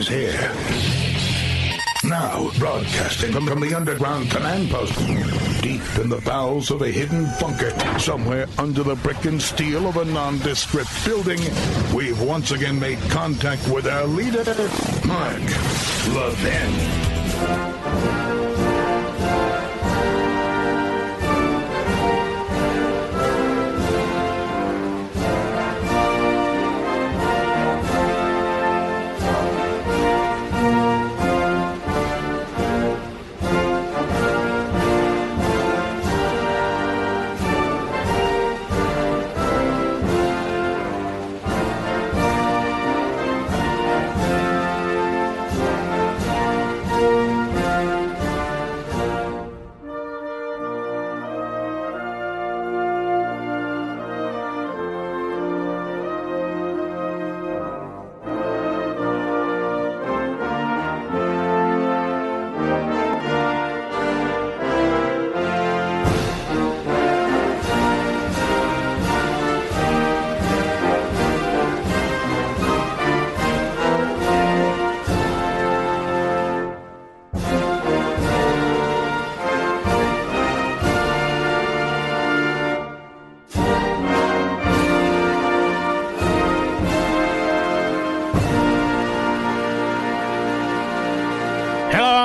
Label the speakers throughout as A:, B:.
A: here. Now, broadcasting from the underground command post, deep in the bowels of a hidden bunker, somewhere under the brick and steel of a nondescript building, we've once again made contact with our leader, Mark Levin.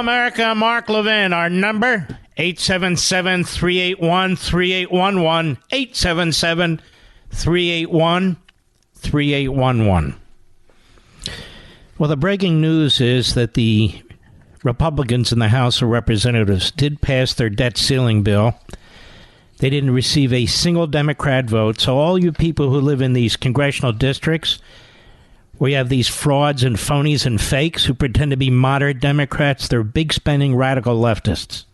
B: America, Mark Levin. Our number, 877-381-3811, 877-381-3811. Well, the breaking news is that the Republicans in the House of Representatives did pass their debt ceiling bill. They didn't receive a single Democrat vote. So all you people who live in these congressional districts where you have these frauds and phonies and fakes who pretend to be moderate Democrats, they're big spending radical leftists.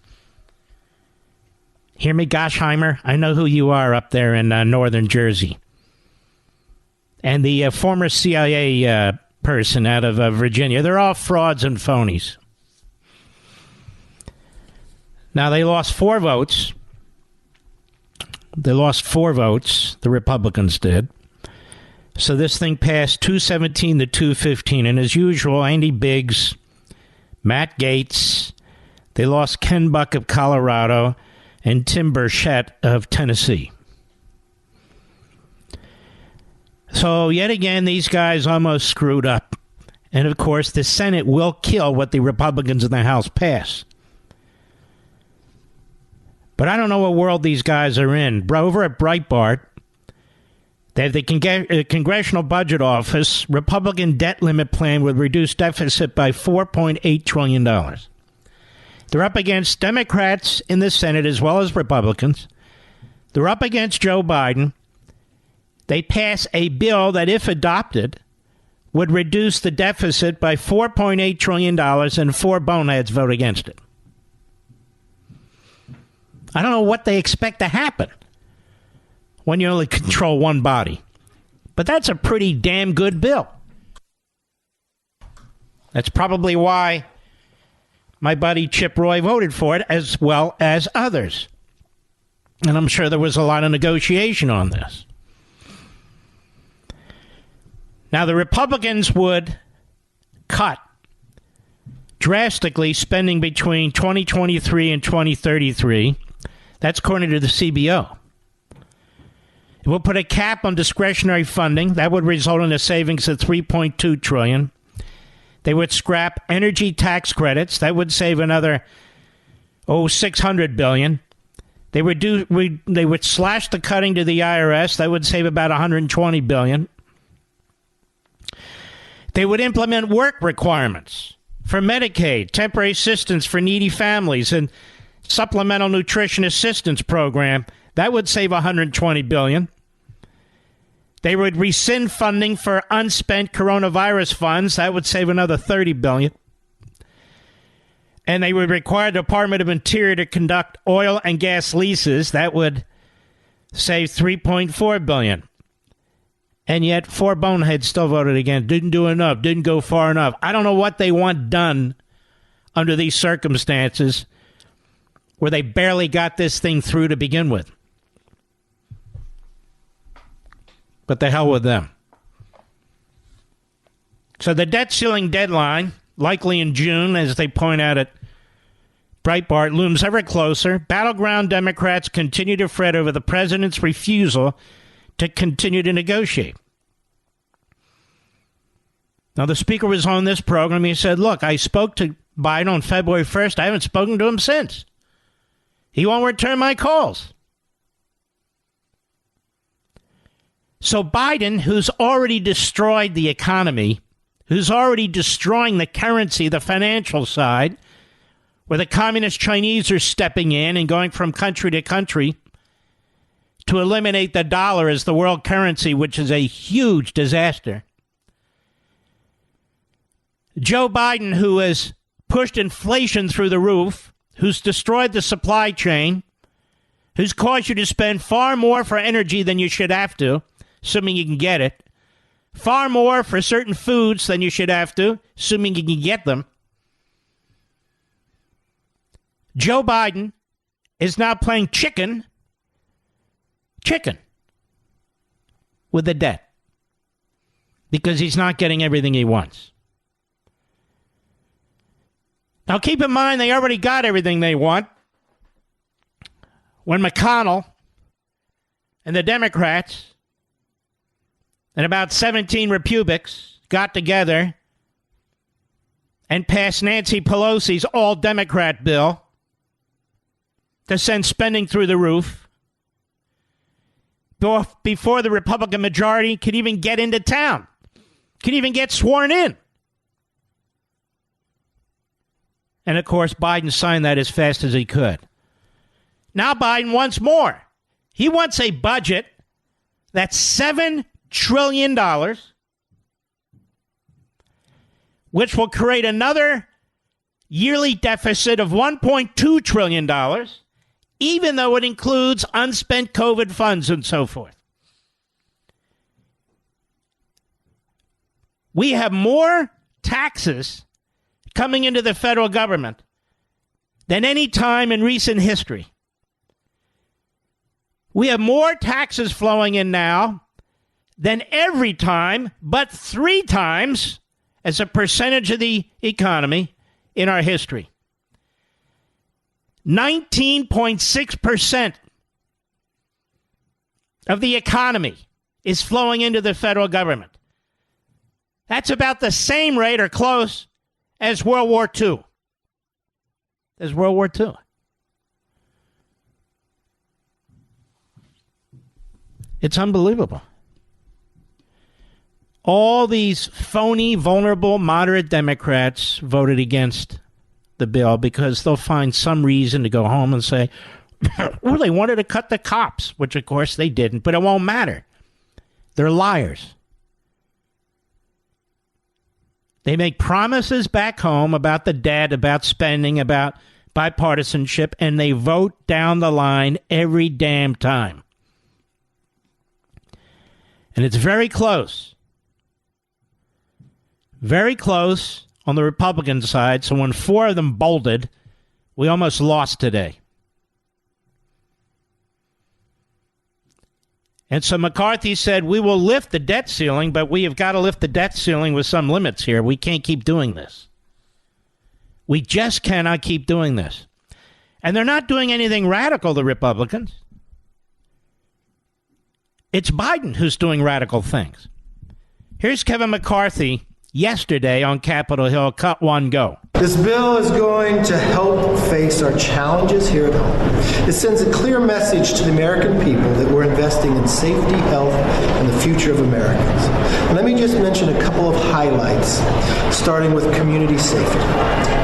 B: Hear me, Goshheimer? I know who you are up there in northern Jersey. And the former CIA person out of Virginia. They're all frauds and phonies. Now, they lost 4 votes. The Republicans did. So this thing passed 217 to 215. And as usual, Andy Biggs, Matt Gaetz, they lost Ken Buck of Colorado, and Tim Burchett of Tennessee. So yet again, these guys almost screwed up. And of course, the Senate will kill what the Republicans in the House pass. But I don't know what world these guys are in. Over at Breitbart, they have the Congressional Budget Office Republican debt limit plan would reduce deficit by $4.8 trillion. They're up against Democrats in the Senate as well as Republicans. They're up against Joe Biden. They pass a bill that, if adopted, would reduce the deficit by $4.8 trillion, and 4 boneheads vote against it. I don't know what they expect to happen when you only control one body. But that's a pretty damn good bill. That's probably why my buddy Chip Roy voted for it, as well as others. And I'm sure there was a lot of negotiation on this. Now, the Republicans would cut drastically spending between 2023 and 2033. That's according to the CBO. It will put a cap on discretionary funding. That would result in a savings of $3.2 trillion. They would scrap energy tax credits. That would save another $600 billion. They would slash the cutting to the IRS. That would save about $120 billion. They would implement work requirements for Medicaid, temporary assistance for needy families, and supplemental nutrition assistance program. That would save $120 billion. They would rescind funding for unspent coronavirus funds. That would save another $30 billion. And they would require the Department of Interior to conduct oil and gas leases. That would save $3.4 billion. And yet 4 boneheads still voted again. Didn't do enough. Didn't go far enough. I don't know what they want done under these circumstances where they barely got this thing through to begin with. But the hell with them. So the debt ceiling deadline likely in June, as they point out at Breitbart, looms ever closer. Battleground Democrats continue to fret over the president's refusal to continue to negotiate. Now, the speaker was on this program. He said, look, I spoke to Biden on February 1st. I haven't spoken to him since. He won't return my calls. So Biden, who's already destroyed the economy, who's already destroying the currency, the financial side, where the communist Chinese are stepping in and going from country to country to eliminate the dollar as the world currency, which is a huge disaster. Joe Biden, who has pushed inflation through the roof, who's destroyed the supply chain, who's caused you to spend far more for energy than you should have to, assuming you can get it, far more for certain foods than you should have to, assuming you can get them. Joe Biden is now playing chicken with the debt because he's not getting everything he wants. Now, keep in mind, they already got everything they want when McConnell and the Democrats and about 17 Republicans got together and passed Nancy Pelosi's all-Democrat bill to send spending through the roof before the Republican majority could even get into town, could even get sworn in. And, of course, Biden signed that as fast as he could. Now Biden wants more. He wants a budget that's $7 trillion, which will create another yearly deficit of $1.2 trillion, even though it includes unspent COVID funds and so forth. We have more taxes coming into the federal government than any time in recent history. We have more taxes flowing in now than every time, but 3 times as a percentage of the economy in our history. 19.6% of the economy is flowing into the federal government. That's about the same rate or close as World War II. As World War II. It's unbelievable. All these phony, vulnerable, moderate Democrats voted against the bill because they'll find some reason to go home and say, well, they wanted to cut the cops, which, of course, they didn't, but it won't matter. They're liars. They make promises back home about the debt, about spending, about bipartisanship, and they vote down the line every damn time. And it's very close. Very close on the Republican side. So when 4 of them bolted, we almost lost today. And so McCarthy said, we will lift the debt ceiling, but we have got to lift the debt ceiling with some limits here. We can't keep doing this. We just cannot keep doing this. And they're not doing anything radical, the Republicans. It's Biden who's doing radical things. Here's Kevin McCarthy yesterday on Capitol Hill. Cut 1, go.
C: This bill is going to help face our challenges here at home. It sends a clear message to the American people that we're investing in safety, health, and the future of Americans. And let me just mention a couple of highlights, starting with community safety.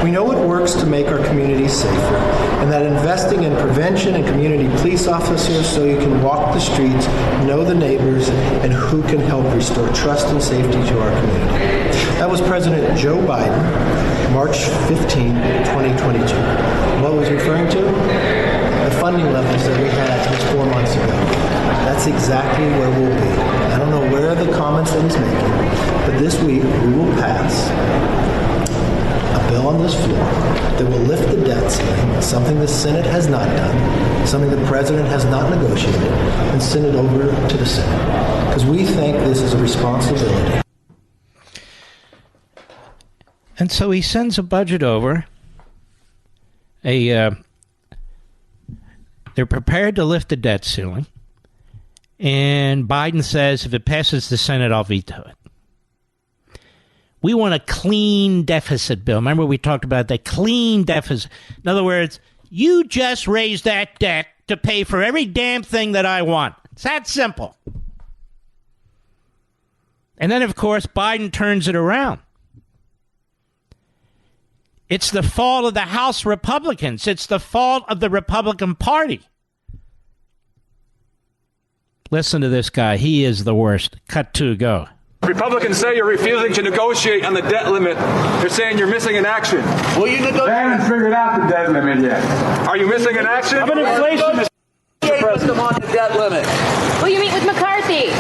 C: We know it works to make our communities safer, and that investing in prevention and community police officers so you can walk the streets, know the neighbors, and who can help restore trust and safety to our community. That was President Joe Biden, March 15, 2022. What was he referring to? The funding levels that we had just 4 months ago. That's exactly where we'll be. I don't know where the comments that he's making, but this week we will pass a bill on this floor that will lift the debt ceiling, something the Senate has not done, something the President has not negotiated, and send it over to the Senate. Because we think this is a responsibility.
B: And so he sends a budget over. They're prepared to lift the debt ceiling. And Biden says, if it passes the Senate, I'll veto it. We want a clean deficit bill. Remember we talked about that clean deficit. In other words, you just raise that debt to pay for every damn thing that I want. It's that simple. And then, of course, Biden turns it around. It's the fault of the House Republicans. It's the fault of the Republican Party. Listen to this guy. He is the worst. Cut 2, go.
D: Republicans say you're refusing to negotiate on the debt limit. They're saying you're missing in action. Will you negotiate?
E: They haven't figured out the debt limit yet.
D: Are you missing in action?
F: I'm an inflation, Mr. President. On the debt limit.
G: Will you meet with McCarthy?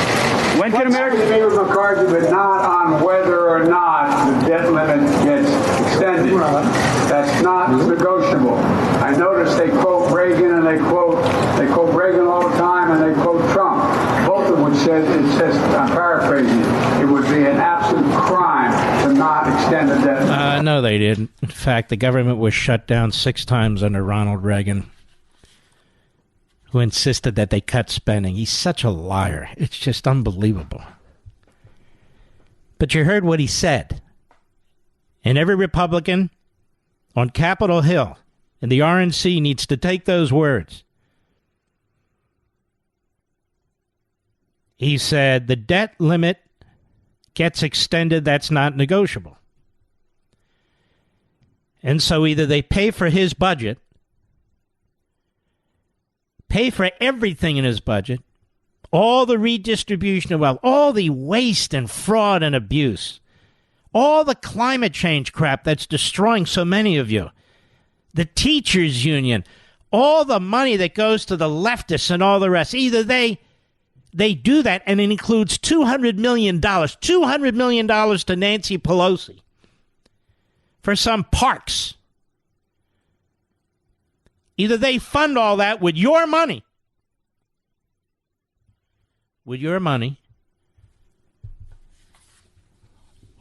E: When can Americans meet with McCarthy, but not on whether or not the debt limit gets extended? That's not negotiable. I noticed they quote Reagan and they quote Reagan all the time and they quote Trump. Both of which said, I'm paraphrasing, it would be an absolute crime to not extend the debt limit.
B: No, they didn't. In fact, the government was shut down 6 times under Ronald Reagan, who insisted that they cut spending. He's such a liar. It's just unbelievable. But you heard what he said. And every Republican on Capitol Hill and the RNC needs to take those words. He said the debt limit gets extended, that's not negotiable. And so either they pay for his budget, pay for everything in his budget, all the redistribution of wealth, all the waste and fraud and abuse, all the climate change crap that's destroying so many of you, the teachers union, all the money that goes to the leftists and all the rest. Either they do that, and it includes $200 million to Nancy Pelosi for some parks. Either they fund all that with your money,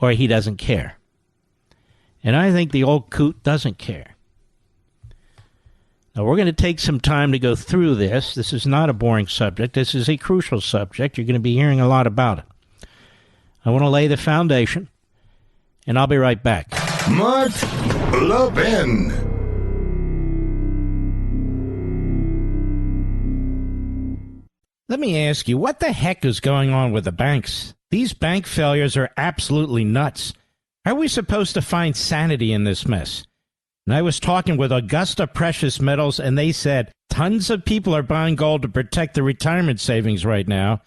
B: or he doesn't care. And I think the old coot doesn't care. Now, we're going to take some time to go through this. This is not a boring subject. This is a crucial subject. You're going to be hearing a lot about it. I want to lay the foundation, and I'll be right back.
A: Mark Levin.
B: Let me ask you, what the heck is going on with the banks? These bank failures are absolutely nuts. How are we supposed to find sanity in this mess? And I was talking with Augusta Precious Metals, and they said tons of people are buying gold to protect their retirement savings right now.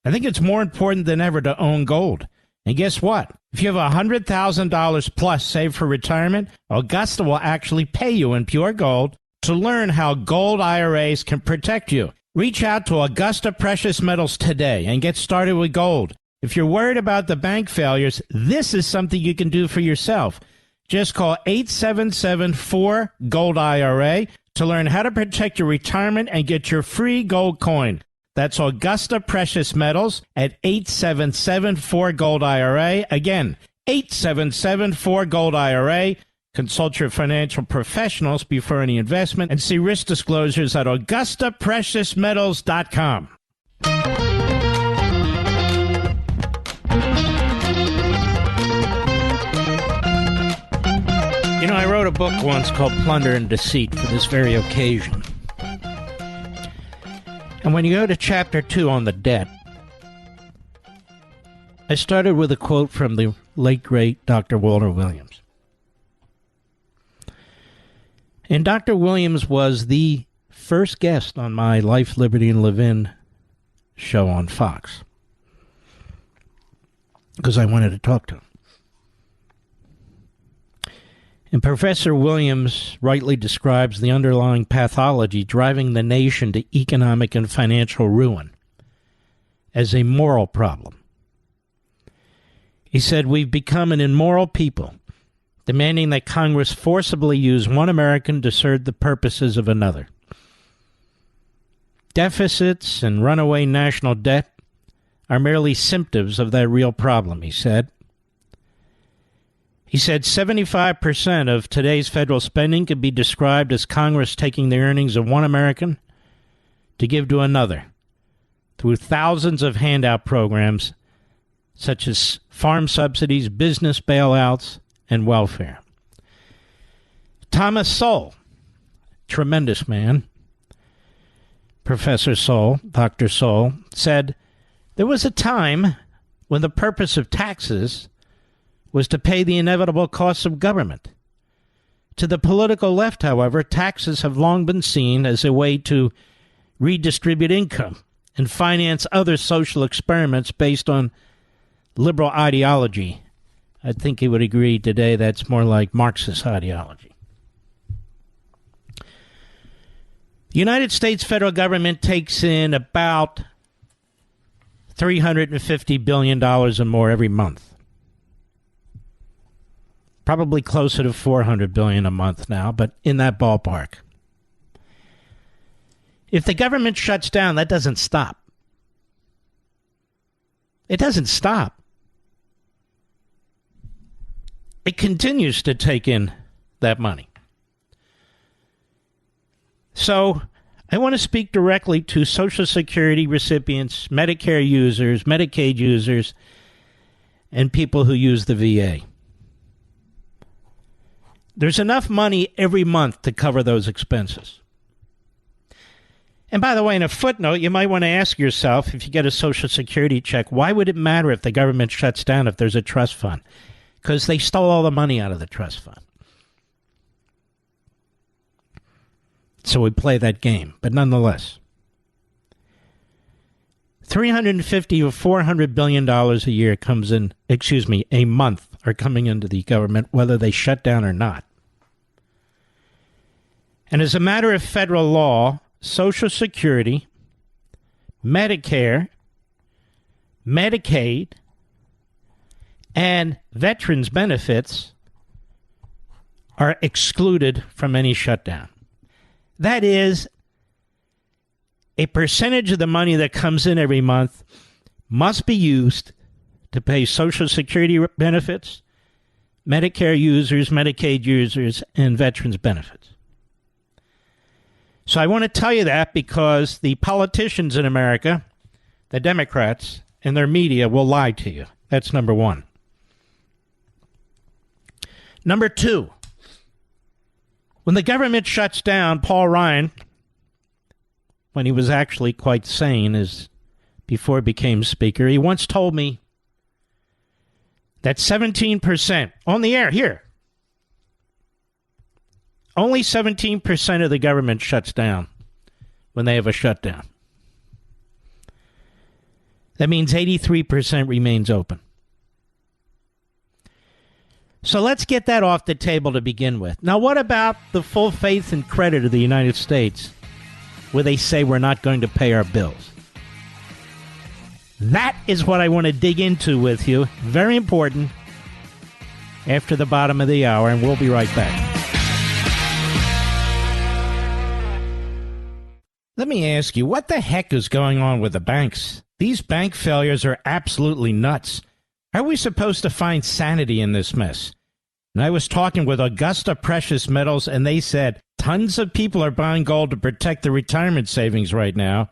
B: I think it's more important than ever to own gold. And guess what? If you have $100,000 plus saved for retirement, Augusta will actually pay you in pure gold to learn how gold IRAs can protect you. Reach out to Augusta Precious Metals today and get started with gold. If you're worried about the bank failures, this is something you can do for yourself. Just call 877-4-GOLD-IRA to learn how to protect your retirement and get your free gold coin. That's Augusta Precious Metals at 877-4-GOLD-IRA. Again, 877-4-GOLD-IRA. Consult your financial professionals before any investment and see risk disclosures at AugustaPreciousMetals.com. You know, I wrote a book once called Plunder and Deceit for this very occasion. And when you go to chapter 2 on the debt, I started with a quote from the late, great Dr. Walter Williams. And Dr. Williams was the first guest on my Life, Liberty, and Levin show on Fox, because I wanted to talk to him. And Professor Williams rightly describes the underlying pathology driving the nation to economic and financial ruin as a moral problem. He said, "We've become an immoral people, demanding that Congress forcibly use one American to serve the purposes of another. Deficits and runaway national debt are merely symptoms of that real problem," he said. He said 75% of today's federal spending could be described as Congress taking the earnings of one American to give to another through thousands of handout programs such as farm subsidies, business bailouts, and welfare. Thomas Sowell, tremendous man, Professor Sowell, Dr. Sowell, said, there was a time when the purpose of taxes was to pay the inevitable costs of government. To the political left, however, taxes have long been seen as a way to redistribute income and finance other social experiments based on liberal ideology. I think he would agree today that's more like Marxist ideology. The United States federal government takes in about $350 billion or more every month. Probably closer to $400 billion a month now, but in that ballpark. If the government shuts down, that doesn't stop. It doesn't stop. It continues to take in that money. So I want to speak directly to Social Security recipients, Medicare users, Medicaid users, and people who use the VA. There's enough money every month to cover those expenses. And by the way, in a footnote, you might want to ask yourself, if you get a Social Security check, why would it matter if the government shuts down if there's a trust fund? Because they stole all the money out of the trust fund. So we play that game. But nonetheless, $350 or $400 billion a year comes in, a month are coming into the government, whether they shut down or not. And as a matter of federal law, Social Security, Medicare, Medicaid, and veterans benefits are excluded from any shutdown. That is, a percentage of the money that comes in every month must be used to pay Social Security benefits, Medicare users, Medicaid users, and veterans benefits. So I want to tell you that because the politicians in America, the Democrats, and their media will lie to you. That's number one. Number two, when the government shuts down, Paul Ryan, when he was actually quite sane before he became Speaker, he once told me that 17% on the air here, only 17% of the government shuts down when they have a shutdown. That means 83% remains open. So let's get that off the table to begin with. Now, what about the full faith and credit of the United States where they say we're not going to pay our bills? That is what I want to dig into with you. Very important. After the bottom of the hour, and we'll be right back. Let me ask you, what the heck is going on with the banks? These bank failures are absolutely nuts. How are we supposed to find sanity in this mess? And I was talking with Augusta Precious Metals, and they said tons of people are buying gold to protect their retirement savings right now.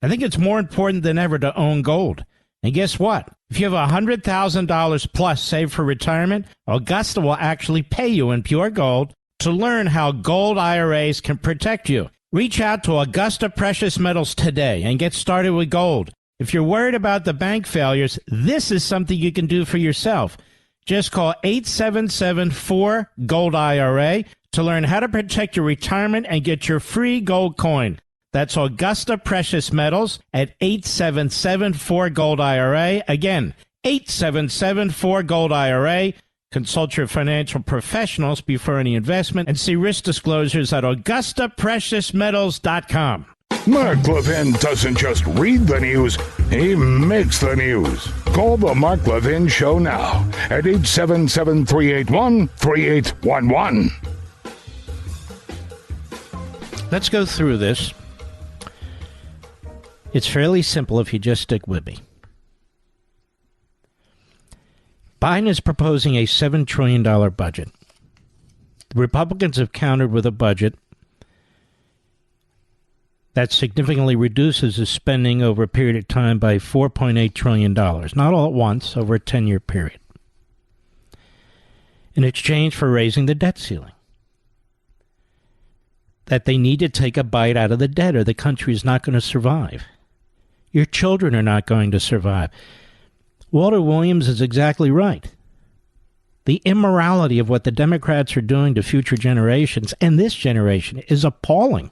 B: I think it's more important than ever to own gold. And guess what? If you have $100,000 plus saved for retirement, Augusta will actually pay you in pure gold to learn how gold IRAs can protect you. Reach out to Augusta Precious Metals today and get started with gold. If you're worried about the bank failures, this is something you can do for yourself. Just call 877-4-GOLD-IRA to learn how to protect your retirement and get your free gold coin. That's Augusta Precious Metals at 877-4-GOLD-IRA. Again, 877-4-GOLD-IRA. Consult your financial professionals before any investment and see risk disclosures at AugustaPreciousMetals.com.
A: Mark Levin doesn't just read the news, he makes the news. Call the Mark Levin Show now at 877-381-3811.
B: Let's go through this. It's fairly simple if you just stick with me. Biden is proposing a $7 trillion budget. The Republicans have countered with a budget that significantly reduces the spending over a period of time by $4.8 trillion, not all at once, over a 10-year period, in exchange for raising the debt ceiling. That they need to take a bite out of the debt or the country is not going to survive. Your children are not going to survive. Walter Williams is exactly right. The immorality of what the Democrats are doing to future generations and this generation is appalling.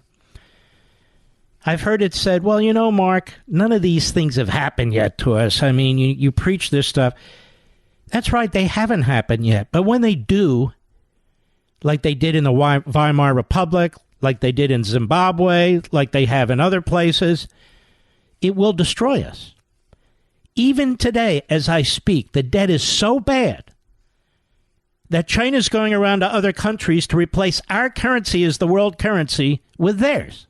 B: I've heard it said, well, you know, Mark, none of these things have happened yet to us. I mean, you preach this stuff. That's right, they haven't happened yet. But when they do, like they did in the Weimar Republic, like they did in Zimbabwe, like they have in other places, it will destroy us. Even today, as I speak, the debt is so bad that China's going around to other countries to replace our currency as the world currency with theirs.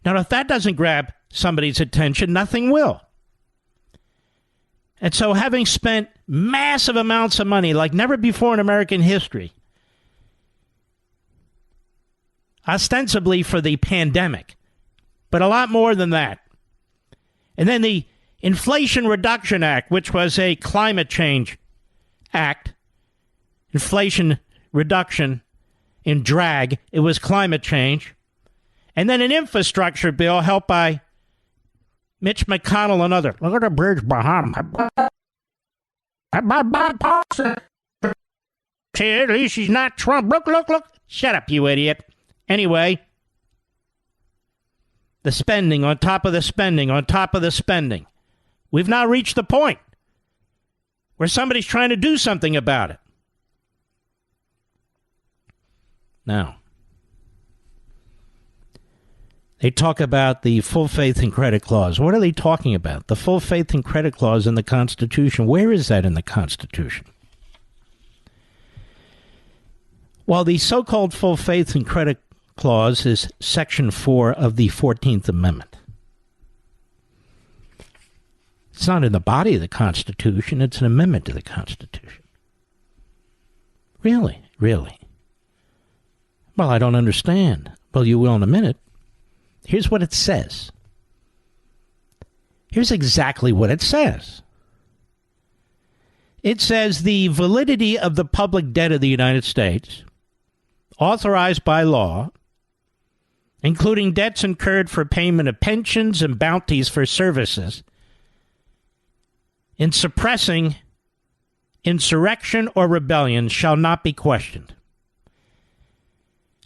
B: Now, if that doesn't grab somebody's attention, nothing will. And so having spent massive amounts of money like never before in American history, ostensibly for the pandemic, but a lot more than that. And then the Inflation Reduction Act, which was a climate change act, inflation reduction in drag, it was climate change. And then an infrastructure bill helped by Mitch McConnell and others. Look at the bridge behind me. See, at least he's not Trump. Look. Shut up, you idiot. Anyway, the spending on top of the spending on top of the spending. We've now reached the point where somebody's trying to do something about it. Now, they talk about the full faith and credit clause. What are they talking about? The full faith and credit clause in the Constitution. Where is that in the Constitution? Well, the so-called full faith and credit clause is Section 4 of the 14th Amendment. It's not in the body of the Constitution. It's an amendment to the Constitution. Really? Well, I don't understand. Well, you will in a minute. Here's what it says. Here's exactly what it says. It says the validity of the public debt of the United States, authorized by law, including debts incurred for payment of pensions and bounties for services, in suppressing insurrection or rebellion shall not be questioned.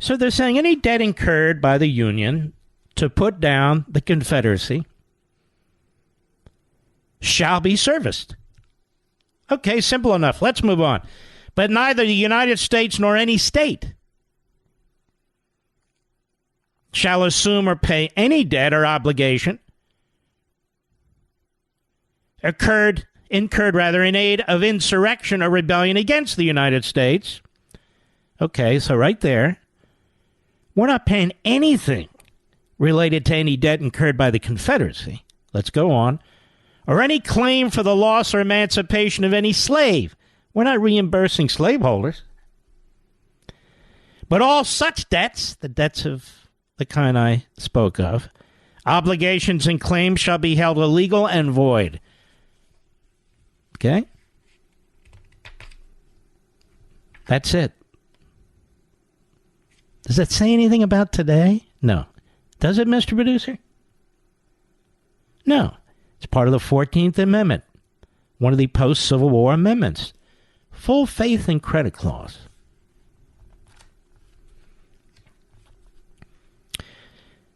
B: So they're saying any debt incurred by the Union to put down the Confederacy shall be serviced. Okay, simple enough. Let's move on. But neither the United States nor any state shall assume or pay any debt or obligation incurred in aid of insurrection or rebellion against the United States. Okay, so right there, we're not paying anything related to any debt incurred by the Confederacy. Let's go on. Or any claim for the loss or emancipation of any slave. We're not reimbursing slaveholders. But all such debts, the debts of the kind I spoke of, obligations and claims shall be held illegal and void. Okay? That's it. Does that say anything about today? No. Does it, Mr. Producer? No. It's part of the 14th Amendment, one of the post-Civil War amendments. Full faith and credit clause.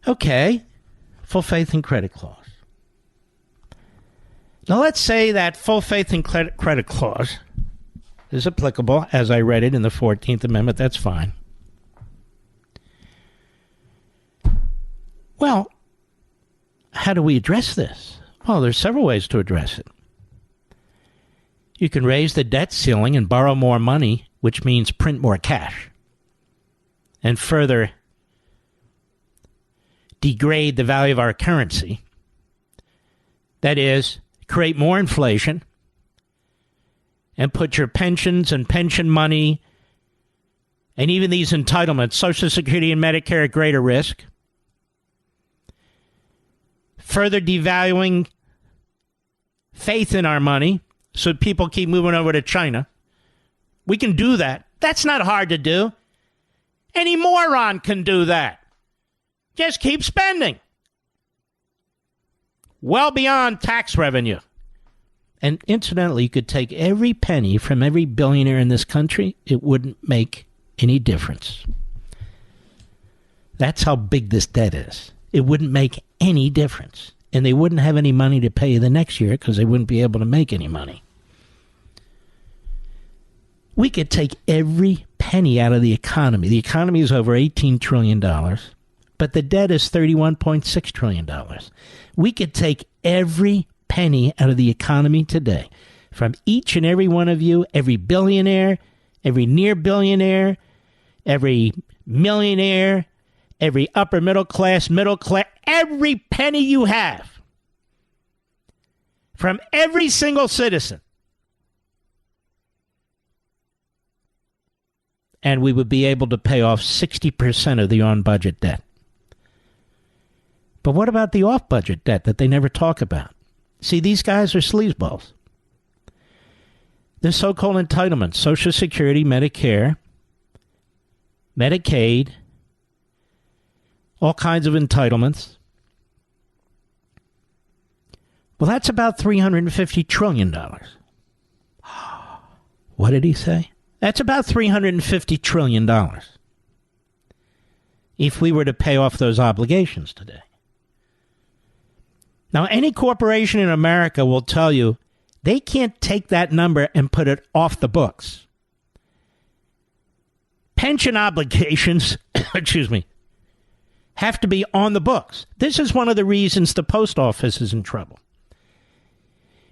B: Okay. Full faith and credit clause. Now let's say that full faith and credit clause is applicable, as I read it in the 14th Amendment. That's fine. Well, how do we address this? Well, there's several ways to address it. You can raise the debt ceiling and borrow more money, which means print more cash, and further degrade the value of our currency. That is, create more inflation, and put your pensions and pension money and even these entitlements, Social Security and Medicare, at greater risk. Further devaluing faith in our money so people keep moving over to China. We can do that. That's not hard to do. Any moron can do that. Just keep spending. Well beyond tax revenue. And incidentally, you could take every penny from every billionaire in this country. It wouldn't make any difference. That's how big this debt is. It wouldn't make any difference. And they wouldn't have any money to pay you the next year because they wouldn't be able to make any money. We could take every penny out of the economy. The economy is over $18 trillion, but the debt is $31.6 trillion. We could take every penny out of the economy today from each and every one of you, every billionaire, every near billionaire, every millionaire, every upper middle class, every penny you have from every single citizen. And we would be able to pay off 60% of the on-budget debt. But what about the off-budget debt that they never talk about? See, these guys are sleazeballs. The so-called entitlements, Social Security, Medicare, Medicaid, all kinds of entitlements. Well, that's about $350 trillion. What did he say? That's about $350 trillion if we were to pay off those obligations today. Now, any corporation in America will tell you they can't take that number and put it off the books. Pension obligations, have to be on the books. This is one of the reasons the post office is in trouble.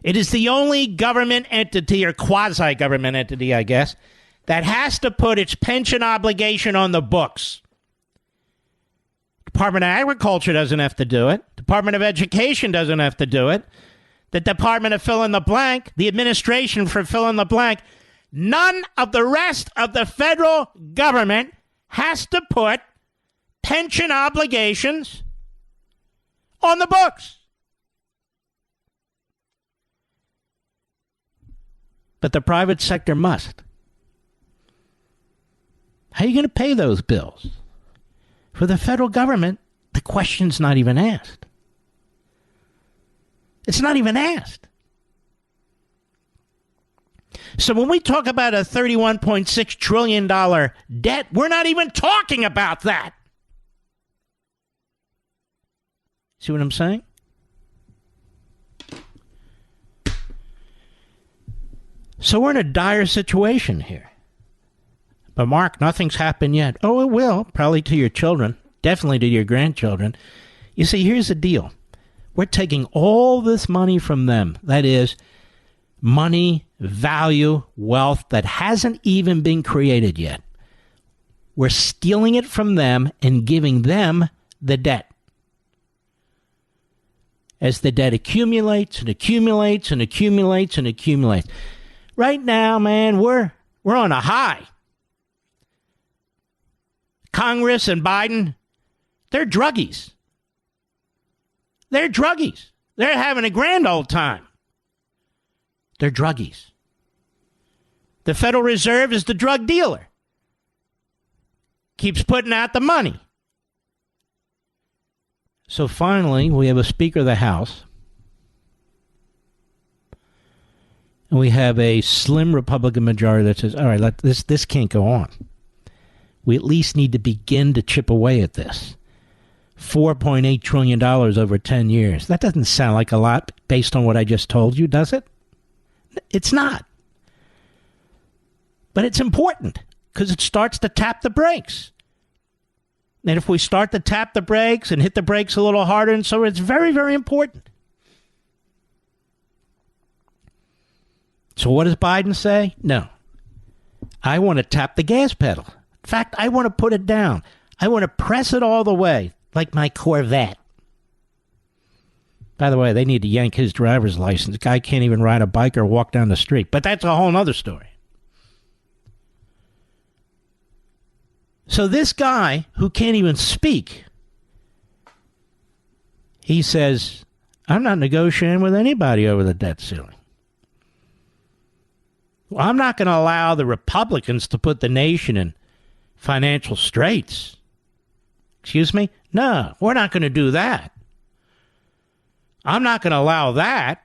B: It is the only government entity, or quasi-government entity, I guess, that has to put its pension obligation on the books. Department of Agriculture doesn't have to do it. Department of Education doesn't have to do it. The Department of fill in the blank, the administration for fill in the blank, none of the rest of the federal government has to put pension obligations on the books. But the private sector must. How are you going to pay those bills? For the federal government, the question's not even asked. It's not even asked. So when we talk about a $31.6 trillion debt, we're not even talking about that. See what I'm saying? So we're in a dire situation here. But Mark, nothing's happened yet. Oh, it will, probably to your children, definitely to your grandchildren. You see, here's the deal. We're taking all this money from them. That is, money, value, wealth that hasn't even been created yet. We're stealing it from them and giving them the debt. As the debt accumulates and accumulates and accumulates and accumulates. Right now, man, we're on a high. Congress and Biden, they're druggies. They're druggies. They're having a grand old time. They're druggies. The Federal Reserve is the drug dealer. Keeps putting out the money. So finally, we have a Speaker of the House. And we have a slim Republican majority that says, all right, this can't go on. We at least need to begin to chip away at this. $4.8 trillion over 10 years. That doesn't sound like a lot based on what I just told you, does it? It's not. But it's important because it starts to tap the brakes. And if we start to tap the brakes and hit the brakes a little harder, and so it's very, very important. So what does Biden say? No. I want to tap the gas pedal. In fact, I want to put it down. I want to press it all the way, like my Corvette. By the way, they need to yank his driver's license. The guy can't even ride a bike or walk down the street. But that's a whole other story. So this guy who can't even speak, he says, I'm not negotiating with anybody over the debt ceiling. Well, I'm not going to allow the Republicans to put the nation in financial straits. Excuse me? No, we're not going to do that. I'm not going to allow that.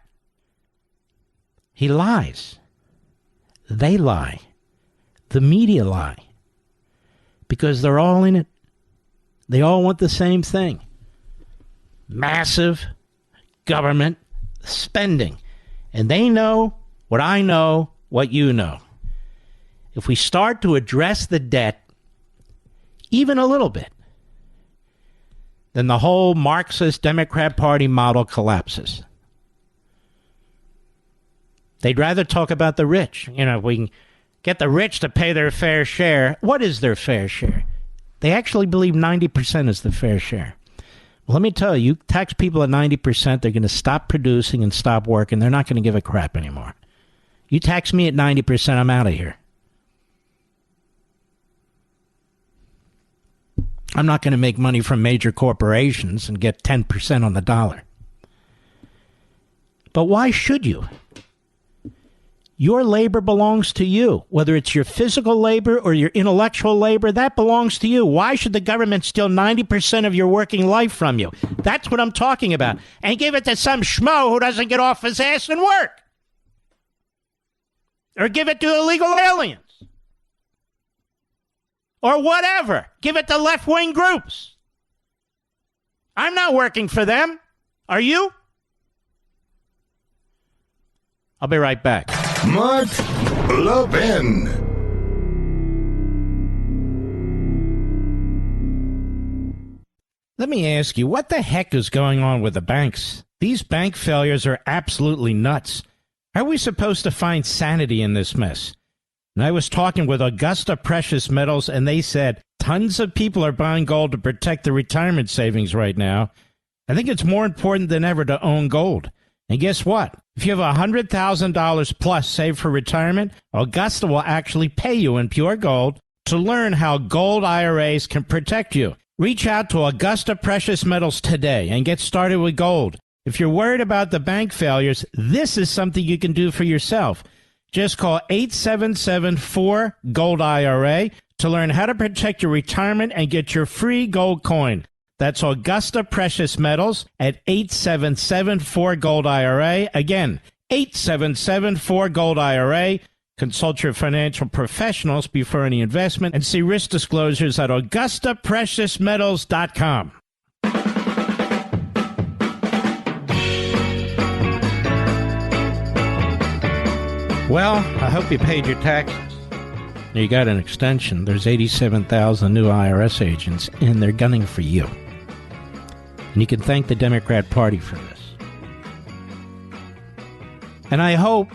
B: He lies. They lie. The media lie. Because they're all in it. They all want the same thing. Massive government spending. And they know what I know, what you know. If we start to address the debt, even a little bit, then the whole Marxist Democrat Party model collapses. They'd rather talk about the rich. You know, we can get the rich to pay their fair share. What is their fair share? They actually believe 90% is the fair share. Well, let me tell you, you tax people at 90%, they're going to stop producing and stop working. They're not going to give a crap anymore. You tax me at 90%, I'm out of here. I'm not going to make money from major corporations and get 10% on the dollar. But why should you? Your labor belongs to you. Whether it's your physical labor or your intellectual labor, that belongs to you. Why should the government steal 90% of your working life from you? That's what I'm talking about. And give it to some schmo who doesn't get off his ass and work. Or give it to illegal aliens. Or whatever. Give it to left-wing groups. I'm not working for them. Are you? I'll be right back.
A: Mark Levin.
B: Let me ask you, what the heck is going on with the banks? These bank failures are absolutely nuts. How are we supposed to find sanity in this mess? And I was talking with Augusta Precious Metals, and they said tons of people are buying gold to protect their retirement savings right now. I think it's more important than ever to own gold. And guess what? If you have $100,000 plus saved for retirement, Augusta will actually pay you in pure gold to learn how gold IRAs can protect you. Reach out to Augusta Precious Metals today and get started with gold. If you're worried about the bank failures, this is something you can do for yourself. Just call 877-4-GOLD-IRA to learn how to protect your retirement and get your free gold coin. That's Augusta Precious Metals at 877-4-GOLD-IRA. Again, 877-4-GOLD-IRA. Consult your financial professionals before any investment and see risk disclosures at AugustaPreciousMetals.com. Well, I hope you paid your taxes. You got an extension. There's 87,000 new IRS agents, and they're gunning for you. And you can thank the Democrat Party for this. And I hope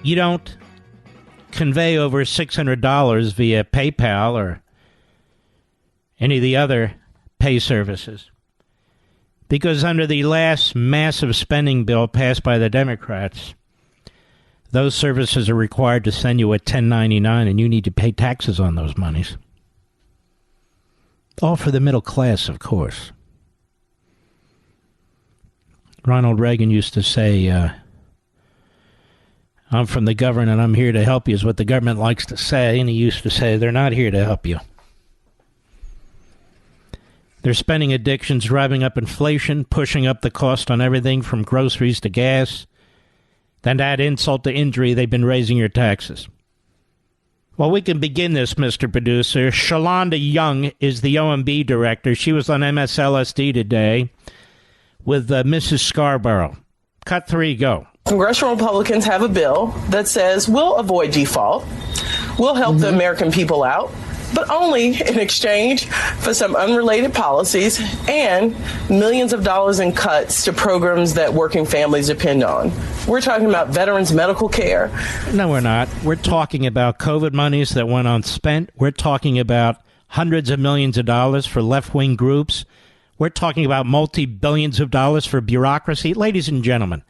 B: you don't convey over $600 via PayPal or any of the other pay services. Because under the last massive spending bill passed by the Democrats, those services are required to send you a 1099, and you need to pay taxes on those monies. All for the middle class, of course. Ronald Reagan used to say, I'm from the government and I'm here to help you, is what the government likes to say. And he used to say, they're not here to help you. Their spending addictions driving up inflation, pushing up the cost on everything from groceries to gas. Then to add insult to injury, they've been raising your taxes. Well, we can begin this, Mr. Producer. Shalonda Young is the OMB director. She was on MSLSD today with Mrs. Scarborough. Cut 3, go.
H: Congressional Republicans have a bill that says we'll avoid default, we'll help the American people out, but only in exchange for some unrelated policies and millions of dollars in cuts to programs that working families depend on. We're talking about veterans' medical care.
B: No, we're not. We're talking about COVID monies that went unspent. We're talking about hundreds of millions of dollars for left-wing groups. We're talking about multi-billions of dollars for bureaucracy. Ladies and gentlemen,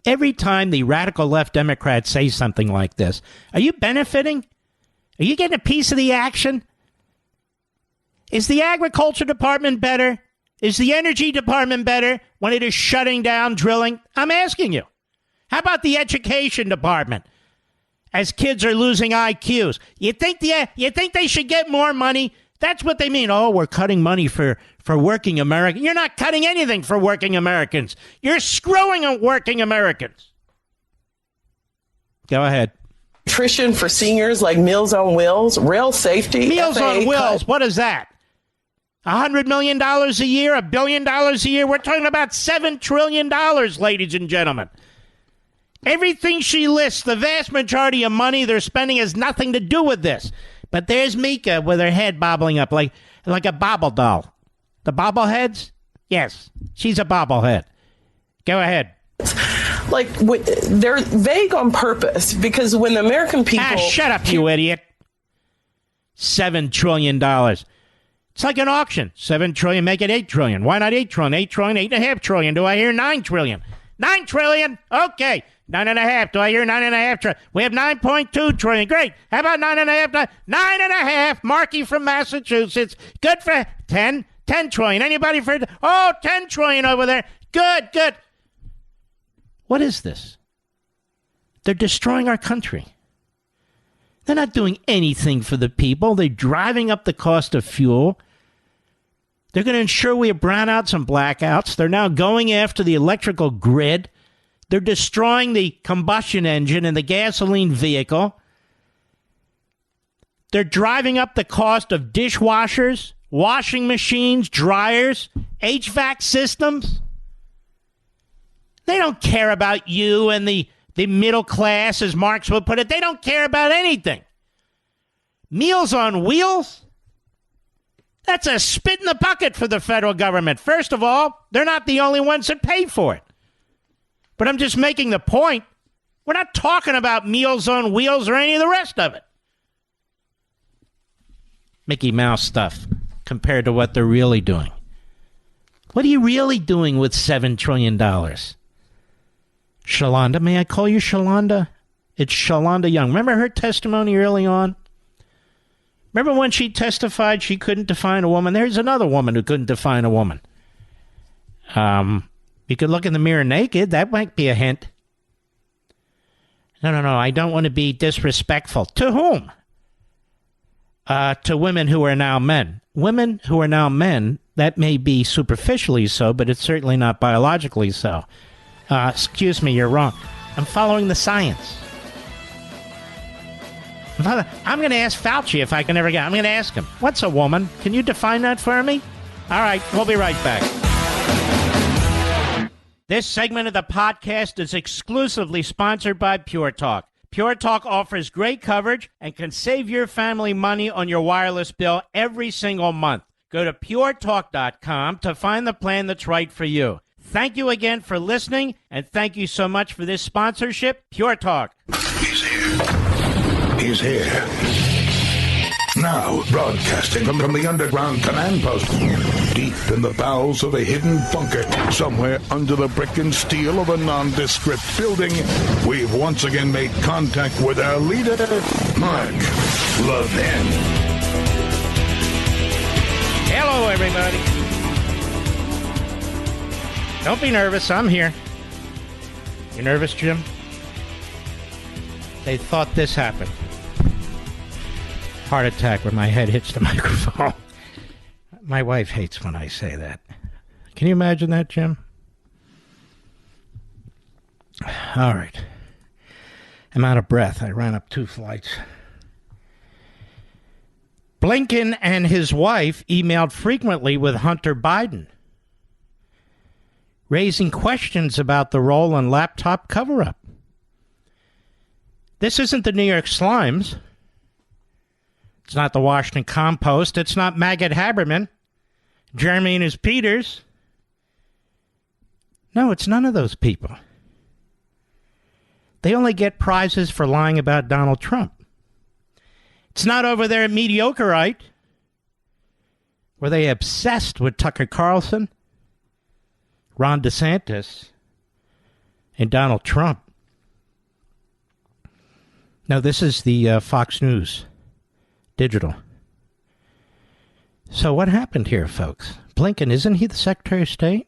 B: every time the radical left Democrats say something like this, are you benefiting? Are you getting a piece of the action? Is the agriculture department better? Is the energy department better when it is shutting down drilling? I'm asking you. How about the education department? As kids are losing IQs, you think they should get more money? That's what they mean. Oh, we're cutting money for working Americans. You're not cutting anything for working Americans. You're screwing working Americans. Go ahead.
H: Nutrition for seniors like Meals on Wheels, rail safety.
B: Meals
H: FAA
B: on Wheels, what is that? $100 million a year, $1 billion a year? We're talking about $7 trillion, ladies and gentlemen. Everything she lists, the vast majority of money they're spending has nothing to do with this. But there's Mika with her head bobbling up like a bobble doll. The bobbleheads? Yes, she's a bobblehead. Go ahead.
H: Like, they're vague on purpose because when the American people...
B: shut up, you idiot. $7 trillion. It's like an auction. 7 trillion, make it 8 trillion. Why not 8 trillion? 8 trillion, 8.5 trillion. Do I hear 9 trillion? 9 trillion? Okay. 9.5. Do I hear 9.5 trillion? We have 9.2 trillion. Great. How about 9.5? 9.5. Marky from Massachusetts. Good for 10. 10 trillion. Anybody for... Oh, 10 trillion over there. Good, good. What is this? They're destroying our country. They're not doing anything for the people. They're driving up the cost of fuel. They're going to ensure we have brownouts and blackouts. They're now going after the electrical grid. They're destroying the combustion engine and the gasoline vehicle. They're driving up the cost of dishwashers, washing machines, dryers, HVAC systems. They don't care about you and the middle class, as Marx would put it. They don't care about anything. Meals on Wheels? That's a spit in the bucket for the federal government. First of all, they're not the only ones that pay for it. But I'm just making the point. We're not talking about Meals on Wheels or any of the rest of it. Mickey Mouse stuff compared to what they're really doing. What are you really doing with $7 trillion? Shalonda, may I call you Shalonda? It's Shalonda Young. Remember her testimony early on? Remember when she testified she couldn't define a woman? There's another woman who couldn't define a woman. You could look in the mirror naked. That might be a hint. No. I don't want to be disrespectful. To whom? To women who are now men. Women who are now men, that may be superficially so, but it's certainly not biologically so. Excuse me, you're wrong. I'm following the science. I'm going to ask Fauci if I can ever get... I'm going to ask him, what's a woman? Can you define that for me? All right, we'll be right back. This segment of the podcast is exclusively sponsored by Pure Talk. Pure Talk offers great coverage and can save your family money on your wireless bill every single month. Go to puretalk.com to find the plan that's right for you. Thank you again for listening, and thank you so much for this sponsorship, Pure Talk.
A: He's here. He's here. Now, broadcasting from the underground command post, deep in the bowels of a hidden bunker, somewhere under the brick and steel of a nondescript building, we've once again made contact with our leader, Mark Levin.
B: Hello, everybody. Don't be nervous. I'm here. You nervous, Jim? They thought this happened. Heart attack when my head hits the microphone. My wife hates when I say that. Can you imagine that, Jim? All right. I'm out of breath. I ran up 2 flights. Blinken and his wife emailed frequently with Hunter Biden, raising questions about the role in laptop cover-up. This isn't the New York Slimes. It's not the Washington Compost. It's not Maggot Haberman, Jeremy and his Peters. No, it's none of those people. They only get prizes for lying about Donald Trump. It's not over there at Mediocrite, Were they obsessed with Tucker Carlson, Ron DeSantis, and Donald Trump? Now, this is the Fox News Digital. So what happened here, folks? Blinken, isn't he the Secretary of State?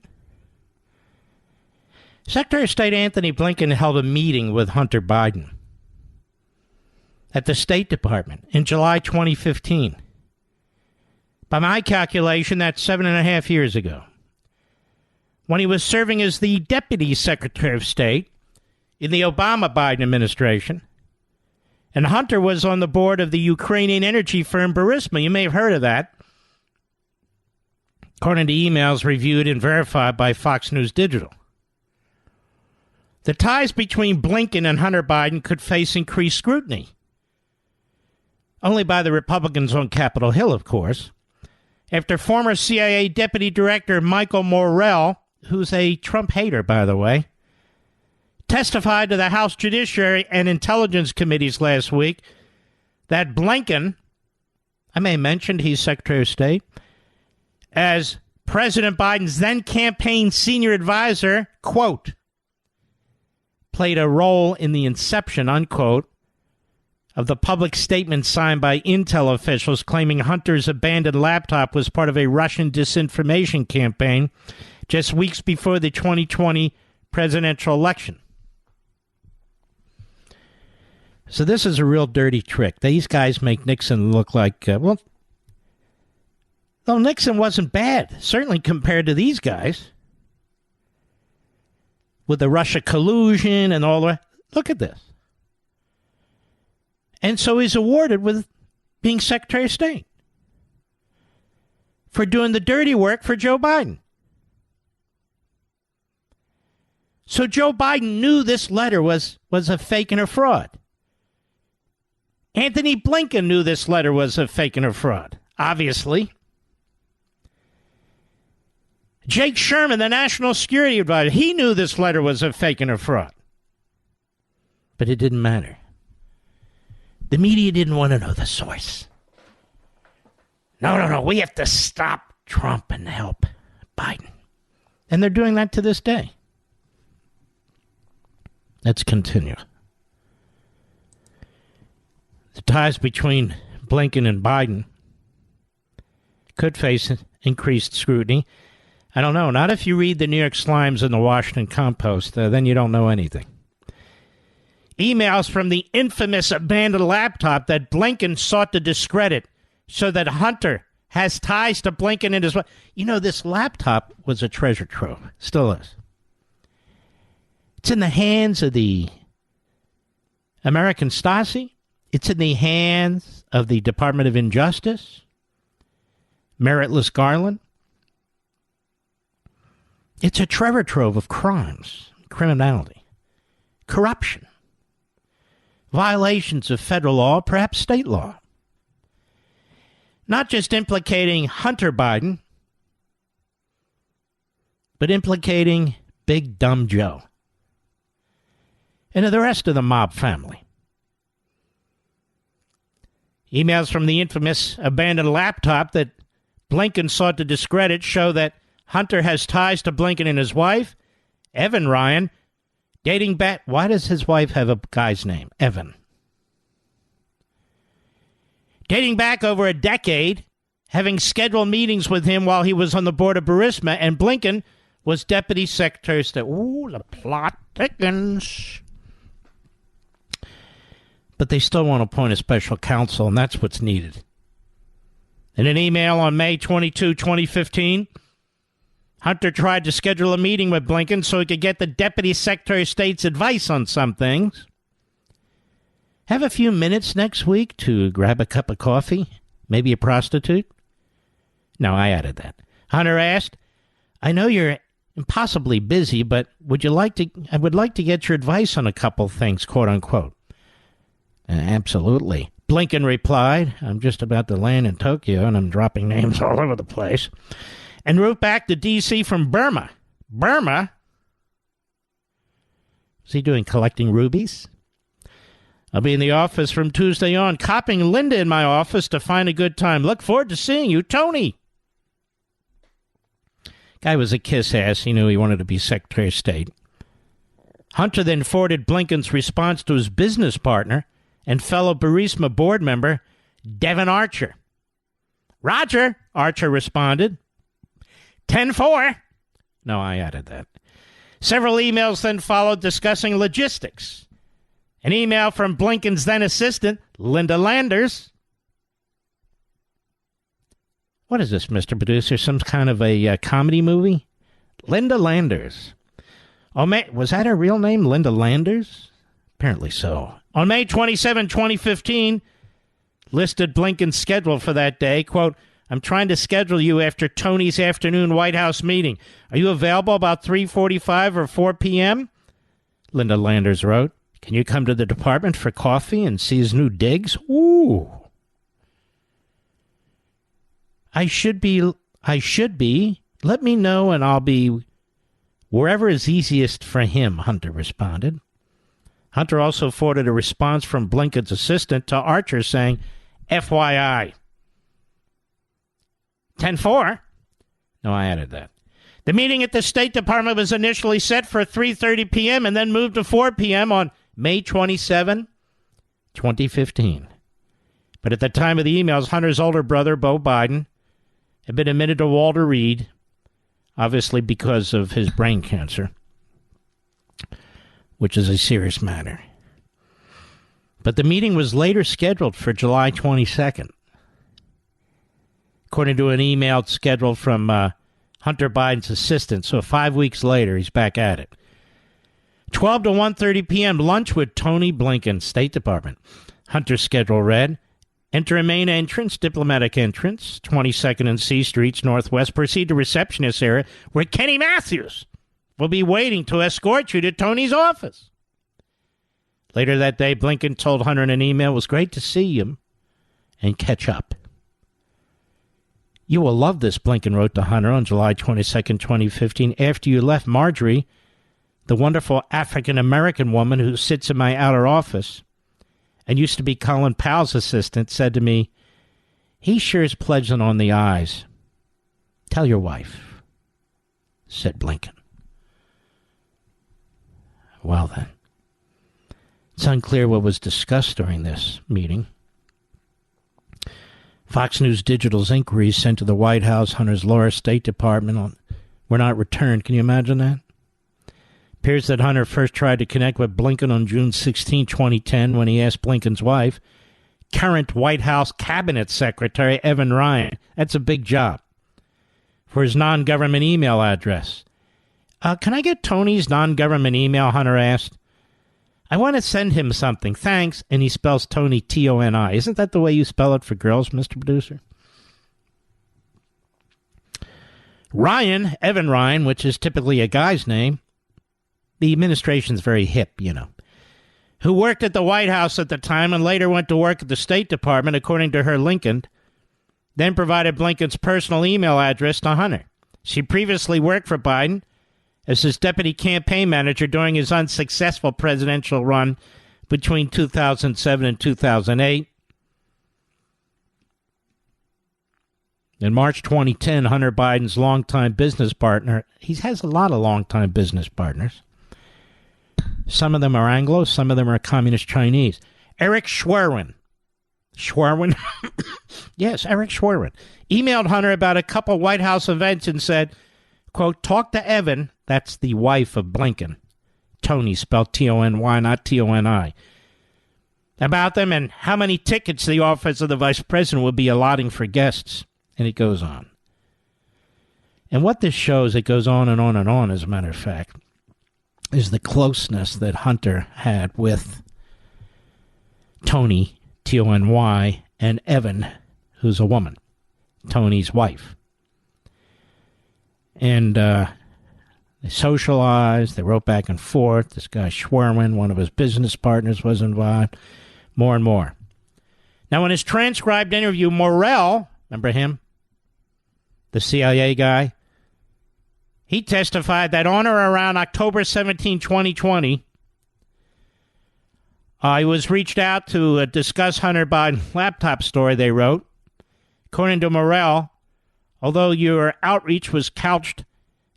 B: Secretary of State Anthony Blinken held a meeting with Hunter Biden at the State Department in July 2015. By my calculation, that's 7.5 years ago, when he was serving as the Deputy Secretary of State in the Obama-Biden administration, and Hunter was on the board of the Ukrainian energy firm Burisma. You may have heard of that, according to emails reviewed and verified by Fox News Digital. The ties between Blinken and Hunter Biden could face increased scrutiny. Only by the Republicans on Capitol Hill, of course, after former CIA Deputy Director Michael Morrell, who's a Trump hater, by the way, testified to the House Judiciary and Intelligence Committees last week that Blinken, I may have mentioned he's Secretary of State, as President Biden's then campaign senior advisor, quote, played a role in the inception, unquote, of the public statement signed by Intel officials claiming Hunter's abandoned laptop was part of a Russian disinformation campaign just weeks before the 2020 presidential election. So this is a real dirty trick. These guys make Nixon look like, well, Nixon wasn't bad, certainly compared to these guys. With the Russia collusion and all that. Look at this. And so he's awarded with being Secretary of State for doing the dirty work for Joe Biden. So Joe Biden knew this letter was a fake and a fraud. Anthony Blinken knew this letter was a fake and a fraud, obviously. Jake Sherman, the National Security Advisor, he knew this letter was a fake and a fraud. But it didn't matter. The media didn't want to know the source. No, we have to stop Trump and help Biden. And they're doing that to this day. Let's continue. The ties between Blinken and Biden could face increased scrutiny. I don't know. Not if you read the New York Slimes and the Washington Compost. Then you don't know anything. Emails from the infamous abandoned laptop that Blinken sought to discredit so that Hunter has ties to Blinken and his wife. You know, this laptop was a treasure trove. Still is. It's in the hands of the American Stasi. It's in the hands of the Department of Injustice. Meritless Garland. It's a treasure trove of crimes, criminality, corruption, violations of federal law, perhaps state law. Not just implicating Hunter Biden, but implicating Big Dumb Joe and the rest of the mob family. Emails from the infamous abandoned laptop that Blinken sought to discredit show that Hunter has ties to Blinken and his wife, Evan Ryan, dating back. Why does his wife have a guy's name? Evan. Dating back over a decade, having scheduled meetings with him while he was on the board of Burisma, and Blinken was Deputy Secretary of State. Ooh, the plot thickens. But they still want to appoint a special counsel, and that's what's needed. In an email on May 22, 2015, Hunter tried to schedule a meeting with Blinken so he could get the Deputy Secretary of State's advice on some things. Have a few minutes next week to grab a cup of coffee? Maybe a prostitute? No, I added that. Hunter asked, I know you're impossibly busy, but I would like to get your advice on a couple things, quote unquote. Absolutely. Blinken replied, I'm just about to land in Tokyo and I'm dropping names all over the place. En route back to D.C. from Burma. Burma? What's he doing, collecting rubies? I'll be in the office from Tuesday on, copying Linda in my office to find a good time. Look forward to seeing you, Tony. Guy was a kiss ass. He knew he wanted to be Secretary of State. Hunter then forwarded Blinken's response to his business partner and fellow Burisma board member, Devin Archer. Roger, Archer responded. 10-4. No, I added that. Several emails then followed discussing logistics. An email from Blinken's then assistant, Linda Landers. What is this, Mr. Producer? Some kind of a comedy movie? Linda Landers. Oh, was that her real name, Linda Landers? Apparently so. On May 27, 2015, listed Blinken's schedule for that day. Quote, I'm trying to schedule you after Tony's afternoon White House meeting. Are you available about 3:45 or 4 p.m.? Linda Landers wrote, can you come to the department for coffee and see his new digs? Ooh. I should be. Let me know and I'll be wherever is easiest for him, Hunter responded. Hunter also forwarded a response from Blinken's assistant to Archer saying, FYI. 10-4? No, I added that. The meeting at the State Department was initially set for 3:30 p.m. and then moved to 4 p.m. on May 27, 2015. But at the time of the emails, Hunter's older brother, Beau Biden, had been admitted to Walter Reed, obviously because of his brain cancer, which is a serious matter. But the meeting was later scheduled for July 22nd. According to an email scheduled from Hunter Biden's assistant, so 5 weeks later, he's back at it. 12 to 1:30 p.m., lunch with Tony Blinken, State Department. Hunter's schedule read, enter a main entrance, diplomatic entrance, 22nd and C Streets, Northwest. Proceed to receptionist area where Kenny Matthews will be waiting to escort you to Tony's office. Later that day, Blinken told Hunter in an email, it was great to see him and catch up. You will love this, Blinken wrote to Hunter on July 22nd, 2015. After you left, Marjorie, the wonderful African-American woman who sits in my outer office and used to be Colin Powell's assistant, said to me, he sure is pleasant on the eyes. Tell your wife, said Blinken. Well then, it's unclear what was discussed during this meeting. Fox News Digital's inquiries sent to the White House, Hunter's lawyer, State Department were not returned. Can you imagine that? Appears that Hunter first tried to connect with Blinken on June 16, 2010, when he asked Blinken's wife, current White House Cabinet Secretary Evan Ryan, that's a big job, for his non-government email address. Can I get Tony's non-government email, Hunter asked. I want to send him something, thanks, and he spells Tony T-O-N-I. Isn't that the way you spell it for girls, Mr. Producer? Ryan, Evan Ryan, which is typically a guy's name, the administration's very hip, you know, who worked at the White House at the time and later went to work at the State Department, according to her Lincoln, then provided Blinken's personal email address to Hunter. She previously worked for Biden as his deputy campaign manager during his unsuccessful presidential run between 2007 and 2008. In March 2010, Hunter Biden's longtime business partner, he has a lot of longtime business partners. Some of them are Anglo, some of them are Communist Chinese. Eric Schwerin. Schwerin? Yes, Eric Schwerin. Emailed Hunter about a couple White House events and said, quote, talk to Evan, that's the wife of Blinken. Tony, spelled T-O-N-Y, not T-O-N-I. About them and how many tickets the office of the vice president will be allotting for guests. And it goes on. And what this shows, it goes on and on and on, as a matter of fact, is the closeness that Hunter had with Tony, T-O-N-Y, and Evan, who's a woman, Tony's wife. And they socialized, they wrote back and forth. This guy Schwerin, one of his business partners, was involved. More and more. Now, in his transcribed interview, Morell, remember him? The CIA guy? He testified that on or around October 17, 2020, he was reached out to discuss Hunter Biden's laptop story, they wrote. According to Morell, although your outreach was couched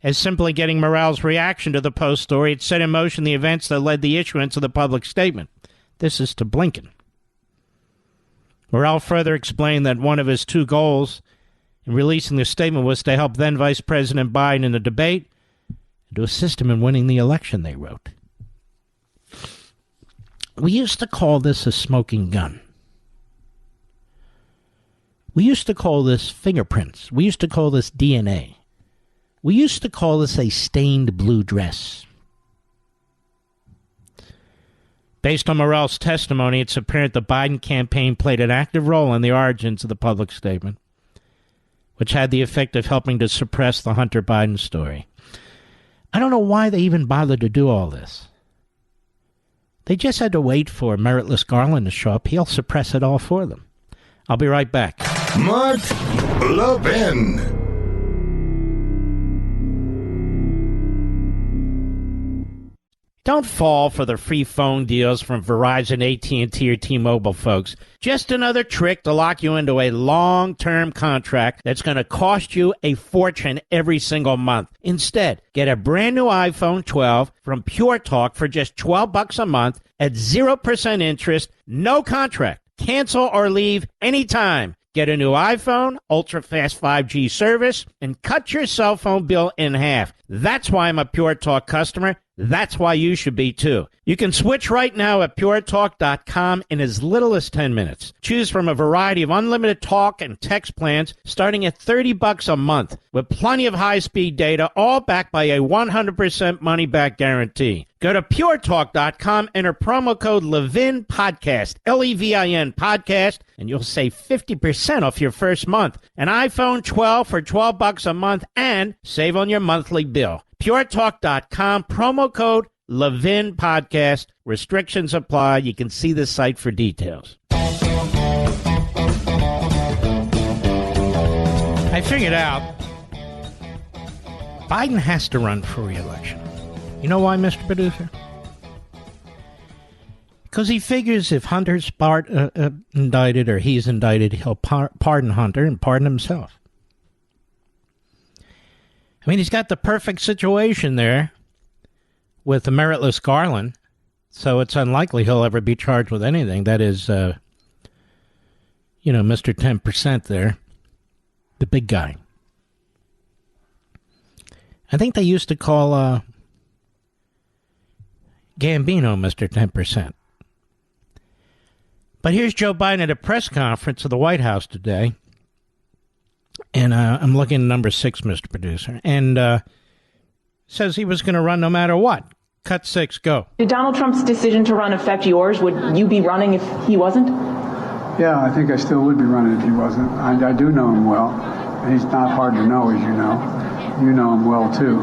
B: as simply getting Morrell's reaction to the Post story. It set in motion the events that led the issuance of the public statement. This is to Blinken. Morrell further explained that one of his two goals in releasing the statement was to help then Vice President Biden in the debate and to assist him in winning the election, they wrote. We used to call this a smoking gun. We used to call this fingerprints. We used to call this DNA. We used to call this a stained blue dress. Based on Morrell's testimony, it's apparent the Biden campaign played an active role in the origins of the public statement, which had the effect of helping to suppress the Hunter Biden story. I don't know why they even bothered to do all this. They just had to wait for meritless Garland to show up. He'll suppress it all for them. I'll be right back.
A: Mark Levin.
B: Don't fall for the free phone deals from Verizon, AT&T, or T-Mobile, folks. Just another trick to lock you into a long-term contract that's going to cost you a fortune every single month. Instead, get a brand new iPhone 12 from Pure Talk for just $12 a month at 0% interest, no contract. Cancel or leave anytime. Get a new iPhone, ultra-fast 5G service, and cut your cell phone bill in half. That's why I'm a Pure Talk customer. That's why you should be, too. You can switch right now at puretalk.com in as little as 10 minutes. Choose from a variety of unlimited talk and text plans starting at $30 a month with plenty of high-speed data, all backed by a 100% money-back guarantee. Go to puretalk.com, enter promo code Levin Podcast, Levin Podcast, and you'll save 50% off your first month. An iPhone 12 for $12 a month and save on your monthly bill. puretalk.com, promo code Levin Podcast. Restrictions apply. You can see the site for details. I figured out Biden has to run for re-election. You know why, Mr. Producer? Because he figures if Hunter's indicted or he's indicted, he'll pardon Hunter and pardon himself. I mean, he's got the perfect situation there with the meritless Garland, so it's unlikely he'll ever be charged with anything. That is, Mr. 10% there, the big guy. I think they used to call Gambino Mr. 10%. But here's Joe Biden at a press conference at the White House today. And I'm looking at number 6, Mr. Producer. And says he was going to run no matter what. Cut 6, go.
I: Did Donald Trump's decision to run affect yours? Would you be running if he wasn't?
E: Yeah, I think I still would be running if he wasn't. I do know him well. He's not hard to know, as you know. You know him well, too.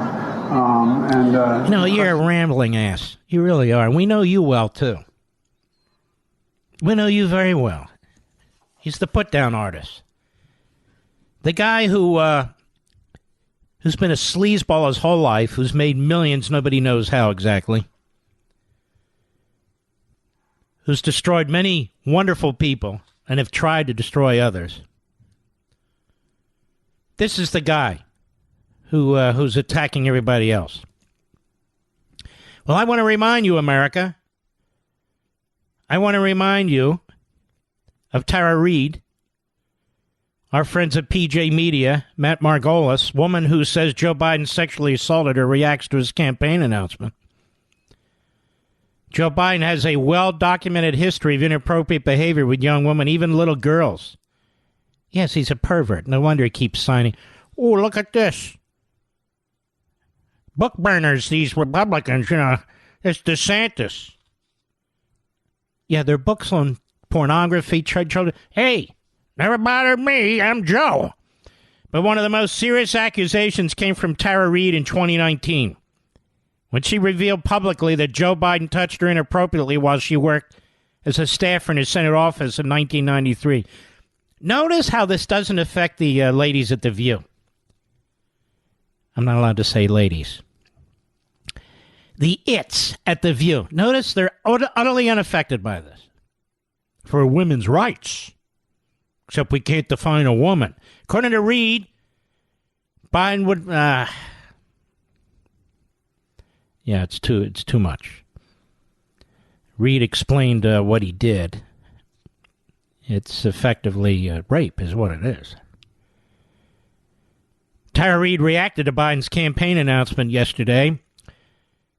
B: You're a rambling ass. You really are. We know you well, too. We know you very well. He's the put-down artist. The guy who's been a sleazeball his whole life, who's made millions, nobody knows how exactly, who's destroyed many wonderful people and have tried to destroy others. This is the guy who's attacking everybody else. Well, I want to remind you, America, I want to remind you of Tara Reid, our friends at PJ Media, Matt Margolis, woman who says Joe Biden sexually assaulted her, reacts to his campaign announcement. Joe Biden has a well-documented history of inappropriate behavior with young women, even little girls. Yes, he's a pervert. No wonder he keeps signing. Oh, look at this. Book burners, these Republicans, it's DeSantis. Yeah, their books on pornography, children. Hey, never bothered me. I'm Joe. But one of the most serious accusations came from Tara Reid in 2019, when she revealed publicly that Joe Biden touched her inappropriately while she worked as a staffer in his Senate office in 1993. Notice how this doesn't affect the ladies at The View. I'm not allowed to say ladies. The its at The View. Notice they're utterly unaffected by this. For women's rights. Except we can't define a woman. According to Reid, Biden would... Yeah, it's too much. Reid explained what he did. It's effectively rape is what it is. Tara Reid reacted to Biden's campaign announcement yesterday.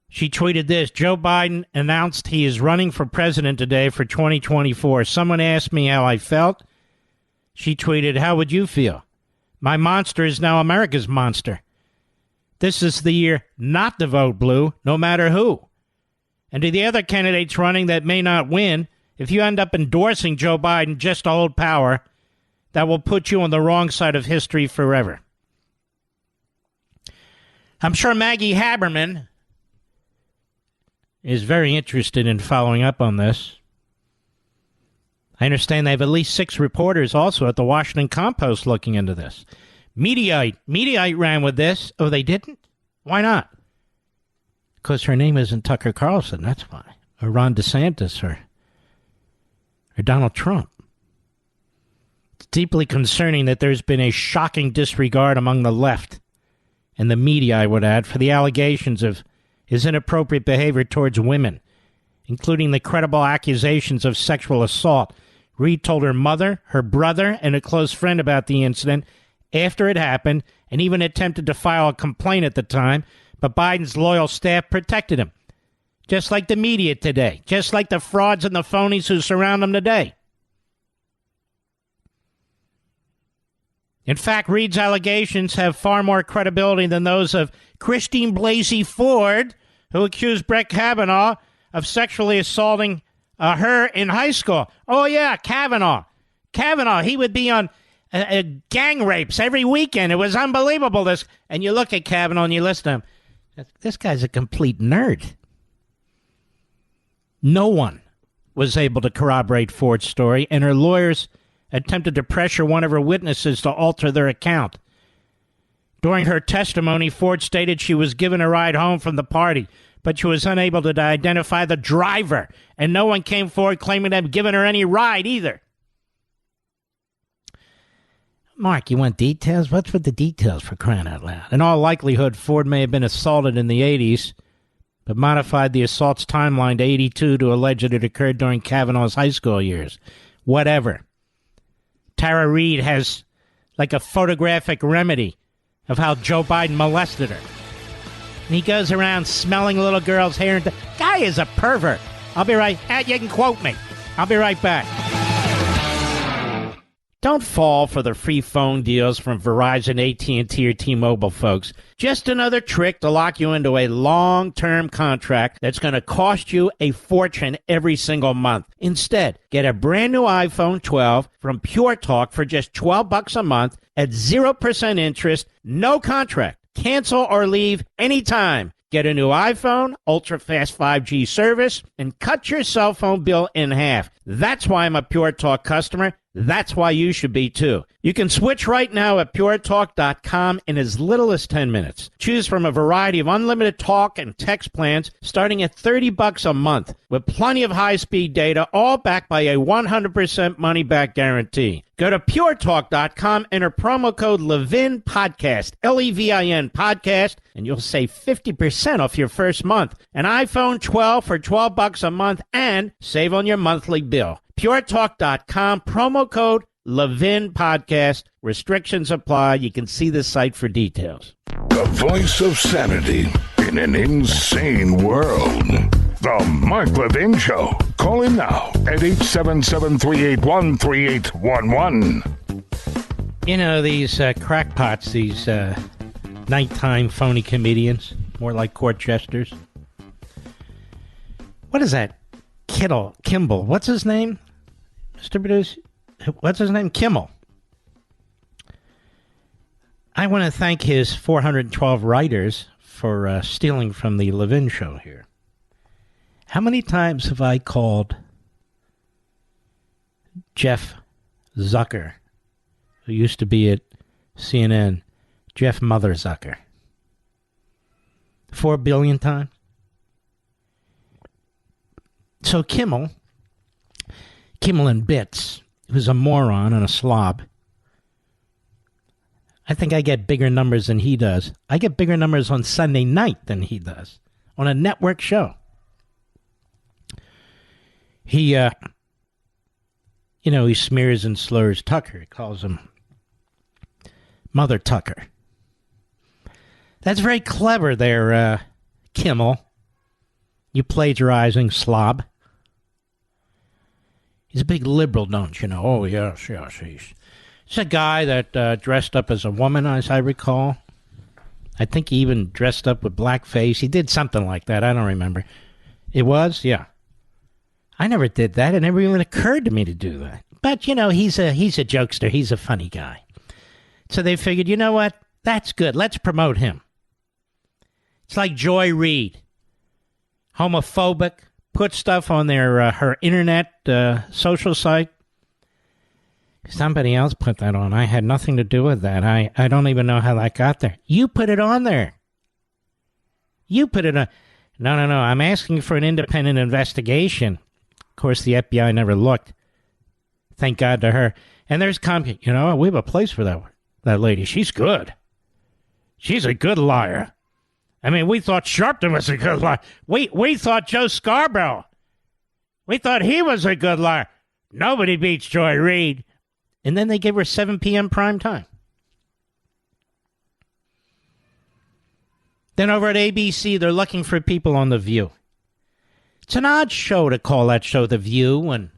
B: She tweeted this: Joe Biden announced he is running for president today for 2024. Someone asked me how I felt. She tweeted, how would you feel? My monster is now America's monster. This is the year not to vote blue, no matter who. And to the other candidates running that may not win, if you end up endorsing Joe Biden just to hold power, that will put you on the wrong side of history forever. I'm sure Maggie Haberman is very interested in following up on this. I understand they have at least 6 reporters also at the Washington Compost looking into this. Mediaite ran with this. Oh, they didn't? Why not? Because her name isn't Tucker Carlson, that's why. Or Ron DeSantis or Donald Trump. It's deeply concerning that there's been a shocking disregard among the left and the media, I would add, for the allegations of his inappropriate behavior towards women, including the credible accusations of sexual assault. Reid told her mother, her brother, and a close friend about the incident after it happened, and even attempted to file a complaint at the time, but Biden's loyal staff protected him. Just like the media today, just like the frauds and the phonies who surround him today. In fact, Reid's allegations have far more credibility than those of Christine Blasey Ford, who accused Brett Kavanaugh of sexually assaulting her in high school. Oh, yeah, Kavanaugh. He would be on gang rapes every weekend. It was unbelievable. And you look at Kavanaugh and you listen to him. This guy's a complete nerd. No one was able to corroborate Ford's story, and her lawyers attempted to pressure one of her witnesses to alter their account. During her testimony, Ford stated she was given a ride home from the party, but she was unable to identify the driver, and no one came forward claiming to have given her any ride either. Mark, you want details? What's with the details, for crying out loud? In all likelihood, Ford may have been assaulted in the 80s, but modified the assault's timeline to 82 to allege that it occurred during Kavanaugh's high school years. Whatever. Tara Reid has like a photographic remedy of how Joe Biden molested her. And he goes around smelling little girls' hair. Guy is a pervert. I'll be right. You can quote me. I'll be right back. Don't fall for the free phone deals from Verizon, AT&T, or T-Mobile, folks. Just another trick to lock you into a long-term contract that's going to cost you a fortune every single month. Instead, get a brand new iPhone 12 from Pure Talk for just $12 a month at 0% interest, no contract. Cancel or leave anytime. Get a new iPhone, ultra-fast 5G service, and cut your cell phone bill in half. That's why I'm a Pure Talk customer. That's why you should be, too. You can switch right now at puretalk.com in as little as 10 minutes. Choose from a variety of unlimited talk and text plans starting at $30 a month with plenty of high-speed data, all backed by a 100% money-back guarantee. Go to puretalk.com, enter promo code Levin Podcast, Levin Podcast, and you'll save 50% off your first month. An iPhone 12 for $12 a month and save on your monthly bill. puretalk.com, promo code Levin Podcast. Restrictions apply. You can see the site for details.
A: The voice of sanity in an insane world. The Mark Levin Show. Call him now at 877-381-3811.
B: You know, these crackpots, these nighttime phony comedians, more like court jesters. What is that? Kimball. What's his name? Mr. Producer? What's his name? Kimmel. I want to thank his 412 writers for stealing from the Levin Show here. How many times have I called Jeff Zucker, who used to be at CNN, Jeff Mother Zucker? 4 billion times? So Kimmel in Bits, who's a moron and a slob, I think I get bigger numbers than he does. I get bigger numbers on Sunday night than he does. on a network show. He, he smears and slurs Tucker. He calls him Mother Tucker. That's very clever there, Kimmel. You plagiarizing slob. He's a big liberal, don't you know? Oh, yes. He's a guy that dressed up as a woman, as I recall. I think he even dressed up with blackface. He did something like that. I don't remember. It was? Yeah. I never did that. It never even occurred to me to do that. But, he's a jokester. He's a funny guy. So they figured, you know what? That's good. Let's promote him. It's like Joy Reid. Homophobic. Put stuff on her internet social site. Somebody else put that on. I had nothing to do with that. I don't even know how that got there. You put it on there. You put it on. No. I'm asking for an independent investigation. Of course, the FBI never looked. Thank God to her. And there's Comcast. We have a place for that lady. She's good. She's a good liar. I mean, we thought Sharpton was a good liar. We thought Joe Scarborough. We thought he was a good liar. Nobody beats Joy Reid. And then they gave her 7 p.m. prime time. Then over at ABC, they're looking for people on The View. It's an odd show to call that show The View, and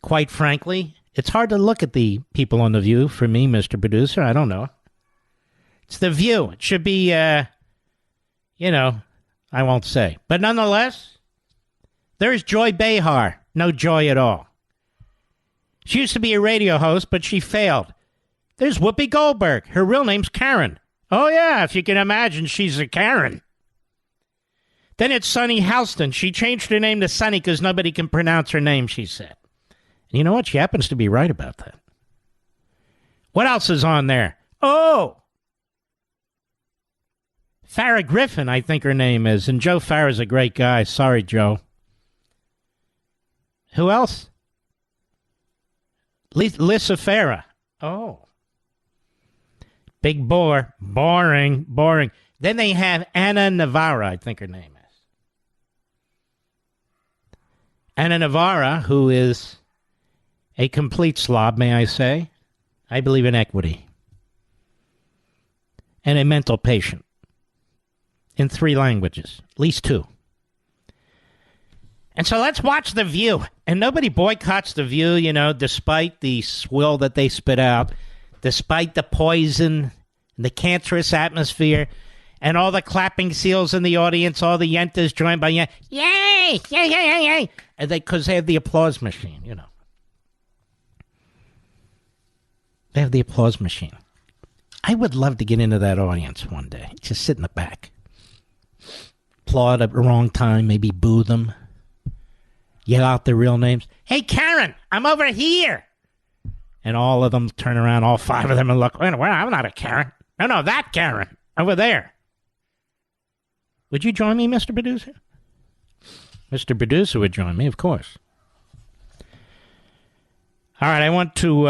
B: quite frankly, it's hard to look at the people on The View for me, Mr. Producer. I don't know. It's The View. It should be, I won't say. But nonetheless, there's Joy Behar. No joy at all. She used to be a radio host, but she failed. There's Whoopi Goldberg. Her real name's Karen. Oh, yeah, if you can imagine, she's a Karen. Then it's Sunny Houston. She changed her name to Sunny because nobody can pronounce her name, she said. And you know what? She happens to be right about that. What else is on there? Oh! Farrah Griffin, I think her name is. And Joe Farrah's a great guy. Sorry, Joe. Who else? Lisa Farrah. Oh. Big bore. Boring. Then they have Anna Navarra, I think her name is. Anna Navarra, who is a complete slob, may I say. I believe in equity. And a mental patient. In 3 languages. At least 2. And so let's watch The View. And nobody boycotts The View, despite the swill that they spit out, despite the poison, the cancerous atmosphere, and all the clapping seals in the audience, all the yentas joined by yay, yay, yay, yay, yay, and because they have the applause machine, They have the applause machine. I would love to get into that audience one day. Just sit in the back. Applaud at the wrong time, maybe boo them. Yell out their real names. Hey, Karen, I'm over here. And all of them turn around, all 5 of them, and look. Well, I'm not a Karen. No, that Karen. Over there. Would you join me, Mr. Producer? Mr. Producer would join me, of course. All right, I want you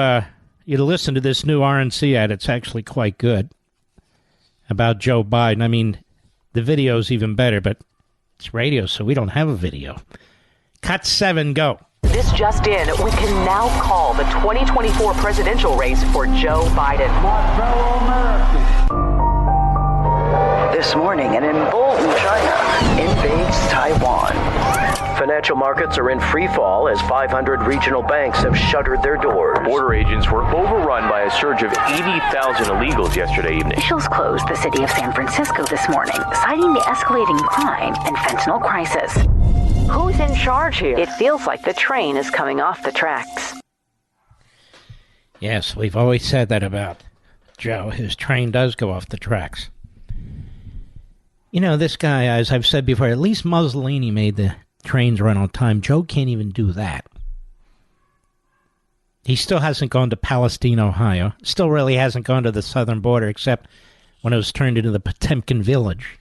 B: to listen to this new RNC ad. It's actually quite good. About Joe Biden. I mean, the video's even better, but it's radio, so we don't have a video. Cut 7, go.
J: This just in, we can now call the 2024 presidential race for Joe Biden.
E: My fellow Americans.
J: This morning, an emboldened China invades Taiwan. Financial markets are in free fall as 500 regional banks have shuttered their doors.
K: Border agents were overrun by a surge of 80,000 illegals yesterday evening.
L: Officials closed the city of San Francisco this morning, citing the escalating crime and fentanyl crisis.
J: Who's in charge here? It feels like the train is coming off the tracks.
B: Yes, we've always said that about Joe. His train does go off the tracks. This guy, as I've said before, at least Mussolini made the trains run on time. Joe can't even do that. He still hasn't gone to Palestine, Ohio. Still really hasn't gone to the southern border, except when it was turned into the Potemkin Village.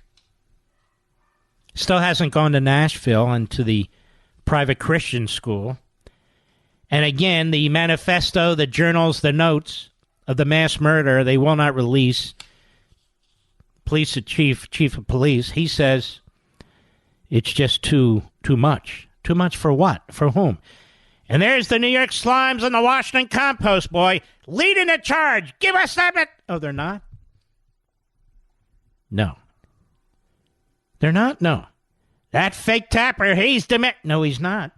B: Still hasn't gone to Nashville and to the private Christian school. And again, the manifesto, the journals, the notes of the mass murder, they will not release. Chief of police, he says, It's just too much. Too much for what? For whom? And there's the New York Slimes and the Washington Compost Boy leading the charge. Give us that bit. Oh, they're not? No. They're not? No. That fake tapper, he's no, he's not.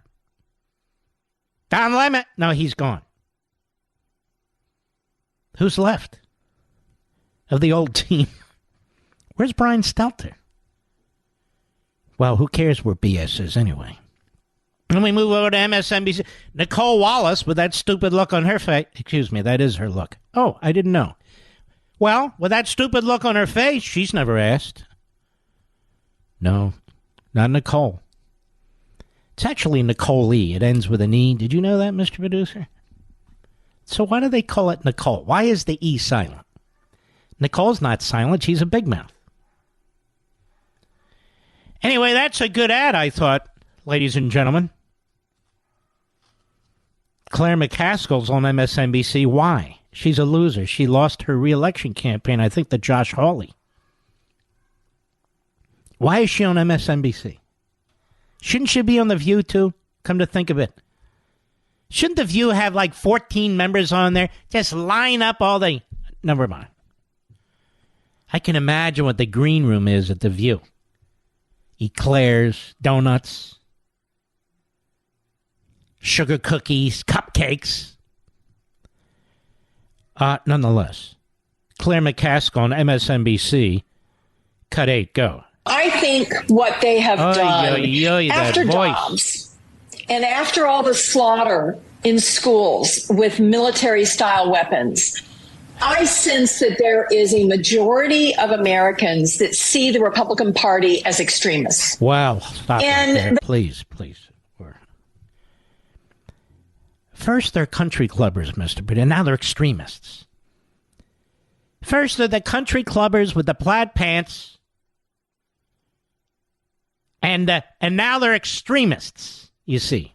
B: Don Lemon? No, he's gone. Who's left of the old team? Where's Brian Stelter? Well, who cares where BS is anyway? And we move over to MSNBC. Nicole Wallace with that stupid look on her face. Excuse me, that is her look. Oh, I didn't know. Well, with that stupid look on her face, she's never asked. No, not Nicole. It's actually Nicole E. It ends with an E. Did you know that, Mr. Producer? So why do they call it Nicole? Why is the E silent? Nicole's not silent. She's a big mouth. Anyway, that's a good ad, I thought, ladies and gentlemen. Claire McCaskill's on MSNBC. Why? She's a loser. She lost her re-election campaign, I think, to Josh Hawley. Why is she on MSNBC? Shouldn't she be on The View, too? Come to think of it. Shouldn't The View have like 14 members on there? Just line up all the... Never mind. I can imagine what the green room is at The View. Eclairs, donuts, sugar cookies, cupcakes. Nonetheless, Claire McCaskill on MSNBC, cut 8, go.
M: I think what they have done after Dobbs and after all the slaughter in schools with military-style weapons, I sense that there is a majority of Americans that see the Republican Party as extremists.
B: Wow. Stop and there. Please. First, they're country clubbers, Mr. Pitt, and now they're extremists. First, they're the country clubbers with the plaid pants, and now they're extremists, you see.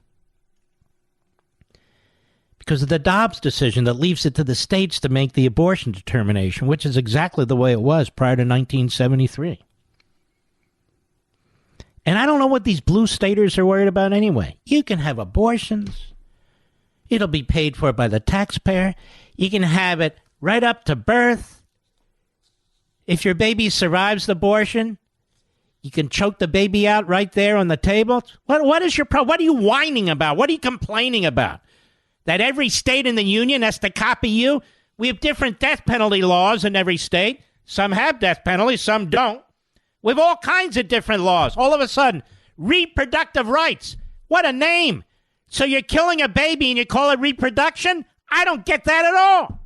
B: Because of the Dobbs decision that leaves it to the states to make the abortion determination, which is exactly the way it was prior to 1973. And I don't know what these blue staters are worried about anyway. You can have abortions. It'll be paid for by the taxpayer. You can have it right up to birth. If your baby survives the abortion, you can choke the baby out right there on the table. What is your problem? What are you whining about? What are you complaining about? That every state in the union has to copy you? We have different death penalty laws in every state. Some have death penalties, some don't. We have all kinds of different laws. All of a sudden, reproductive rights. What a name. So you're killing a baby and you call it reproduction? I don't get that at all.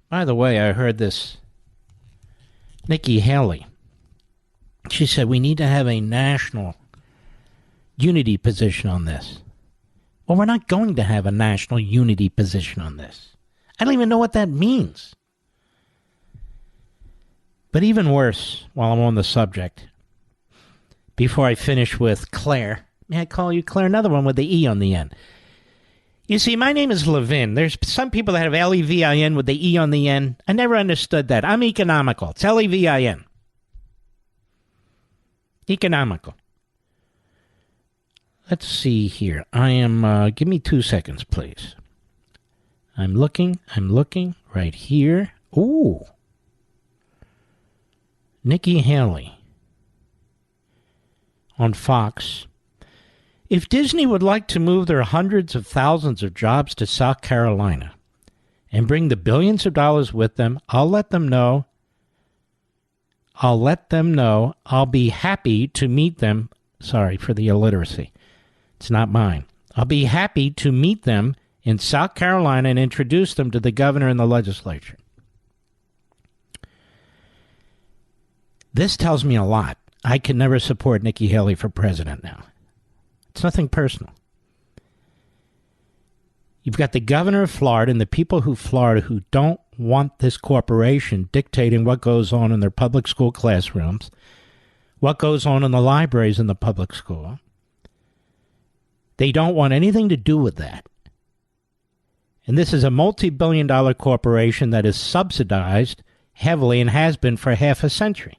B: By the way, I heard this. Nikki Haley. She said we need to have a national unity position on this. Well, we're not going to have a national unity position on this. I don't even know what that means. But even worse, while I'm on the subject, before I finish with Claire, may I call you Claire? Another one with the E on the end. You see, my name is Levin. There's some people that have Levin with the E on the end. I never understood that. I'm economical. It's Levin. Economical. Let's see here. I am, give me 2 seconds, please. I'm looking right here. Ooh. Nikki Haley on Fox. If Disney would like to move their hundreds of thousands of jobs to South Carolina and bring the billions of dollars with them, I'll let them know. I'll be happy to meet them. Sorry for the illiteracy. It's not mine. I'll be happy to meet them in South Carolina and introduce them to the governor and the legislature. This tells me a lot. I can never support Nikki Haley for president now. It's nothing personal. You've got the governor of Florida and the people who Florida who don't want this corporation dictating what goes on in their public school classrooms, what goes on in the libraries in the public school. They don't want anything to do with that. And this is a multi-billion-dollar corporation that is subsidized heavily and has been for half a century.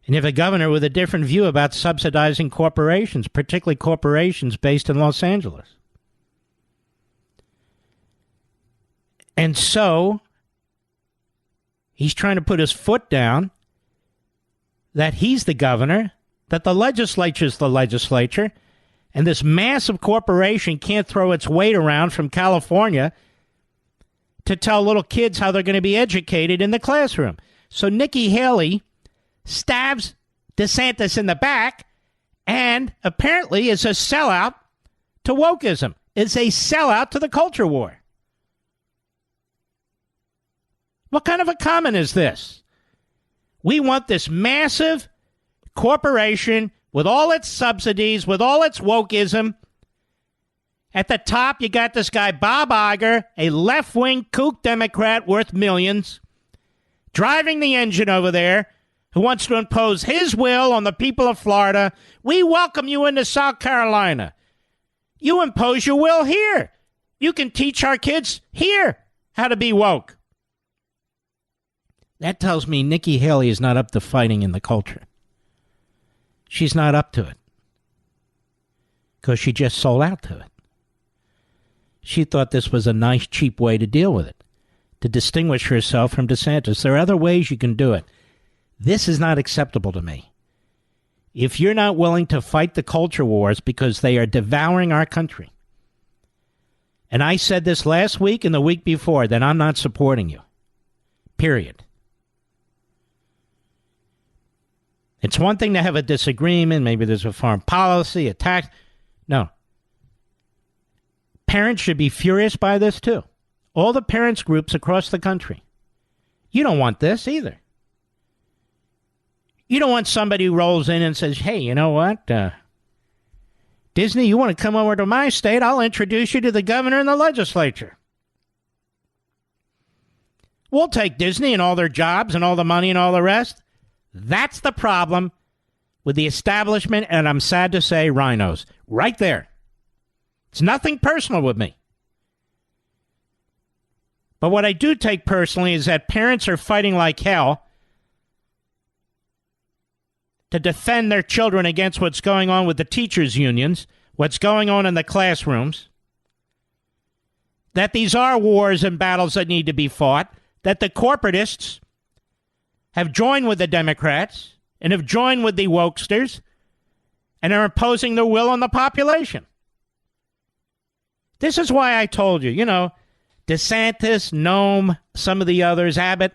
B: And you have a governor with a different view about subsidizing corporations, particularly corporations based in Los Angeles. And so he's trying to put his foot down that he's the governor, that the legislature's the legislature, and this massive corporation can't throw its weight around from California to tell little kids how they're going to be educated in the classroom. So Nikki Haley stabs DeSantis in the back and apparently is a sellout to wokeism, is a sellout to the culture war. What kind of a comment is this? We want this massive corporation with all its subsidies, with all its wokeism. At the top, you got this guy, Bob Iger, a left-wing kook Democrat worth millions, driving the engine over there, who wants to impose his will on the people of Florida. We welcome you into South Carolina. You impose your will here. You can teach our kids here how to be woke. That tells me Nikki Haley is not up to fighting in the culture. She's not up to it. Because she just sold out to it. She thought this was a nice, cheap way to deal with it. To distinguish herself from DeSantis. There are other ways you can do it. This is not acceptable to me. If you're not willing to fight the culture wars because they are devouring our country, and I said this last week and the week before, then I'm not supporting you. Period. It's one thing to have a disagreement. Maybe there's a foreign policy, a tax. No. Parents should be furious by this, too. All the parents groups across the country. You don't want this either. You don't want somebody who rolls in and says, hey, you know what? Disney, you want to come over to my state? I'll introduce you to the governor and the legislature. We'll take Disney and all their jobs and all the money and all the rest. That's the problem with the establishment, and I'm sad to say, rhinos. Right there. It's nothing personal with me. But what I do take personally is that parents are fighting like hell to defend their children against what's going on with the teachers' unions, what's going on in the classrooms, that these are wars and battles that need to be fought, that the corporatists have joined with the Democrats and have joined with the wokesters and are imposing their will on the population. This is why I told you, DeSantis, Noem, some of the others, Abbott,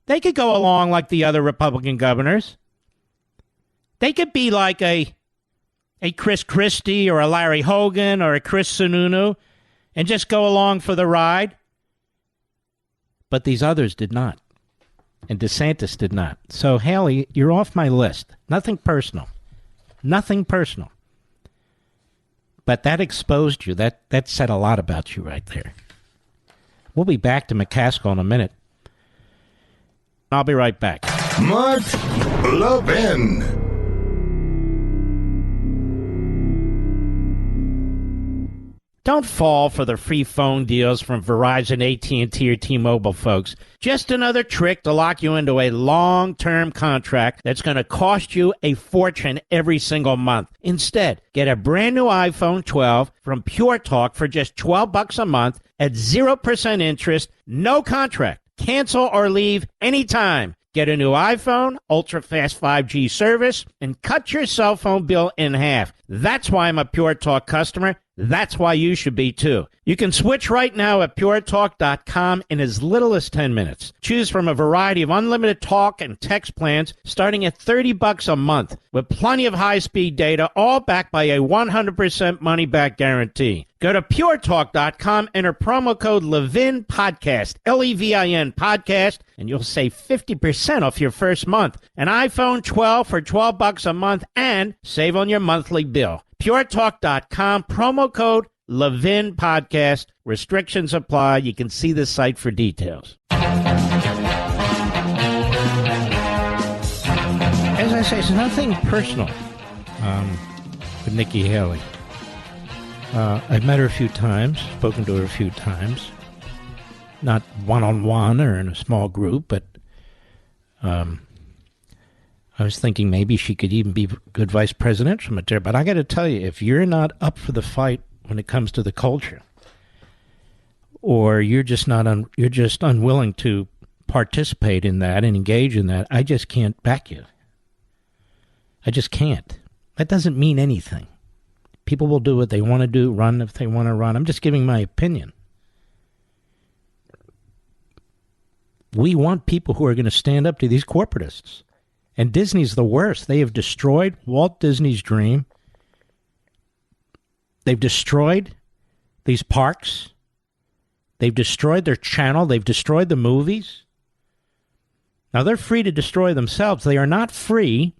B: they could go along like the other Republican governors. They could be like a Chris Christie or a Larry Hogan or a Chris Sununu and just go along for the ride. But these others did not. And DeSantis did not. So, Haley, you're off my list. Nothing personal. Nothing personal. But that exposed you. That said a lot about you right there. We'll be back to McCaskill in a minute. I'll be right back.
A: Mark Levin.
B: Don't fall for the free phone deals from Verizon, AT&T, or T-Mobile, folks. Just another trick to lock you into a long-term contract that's going to cost you a fortune every single month. Instead, get a brand new iPhone 12 from Pure Talk for just $12 a month at 0% interest, no contract. Cancel or leave anytime. Get a new iPhone, ultra-fast 5G service, and cut your cell phone bill in half. That's why I'm a Pure Talk customer. That's why you should be, too. You can switch right now at puretalk.com in as little as 10 minutes. Choose from a variety of unlimited talk and text plans starting at $30 a month with plenty of high-speed data, all backed by a 100% money-back guarantee. Go to puretalk.com, enter promo code Levin Podcast, Levin Podcast, and you'll save 50% off your first month. An iPhone 12 for $12 a month and save on your monthly bill. puretalk.com, promo code Levin Podcast. Restrictions apply. You can see the site for details. As I say, it's nothing personal with Nikki Haley. I've met her a few times, spoken to her a few times. Not one-on-one or in a small group, but I was thinking maybe she could even be good vice presidential material. But I got to tell you, if you're not up for the fight when it comes to the culture, or you're just unwilling to participate in that and engage in that, I just can't back you. I just can't. That doesn't mean anything. People will do what they want to do, run if they want to run. I'm just giving my opinion. We want people who are going to stand up to these corporatists. And Disney's the worst. They have destroyed Walt Disney's dream. They've destroyed these parks. They've destroyed their channel. They've destroyed the movies. Now, they're free to destroy themselves. They are not free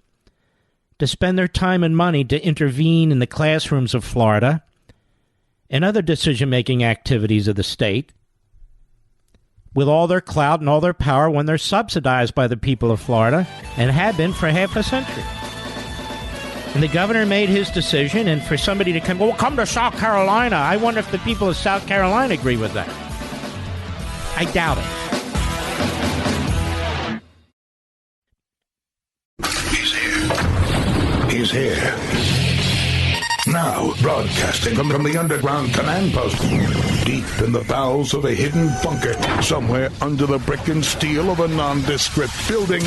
B: to spend their time and money to intervene in the classrooms of Florida and other decision-making activities of the state with all their clout and all their power when they're subsidized by the people of Florida and have been for half a century. And the governor made his decision, and for somebody to come to South Carolina, I wonder if the people of South Carolina agree with that. I doubt it.
A: He's here. Now, broadcasting from the underground command post, deep in the bowels of a hidden bunker, somewhere under the brick and steel of a nondescript building,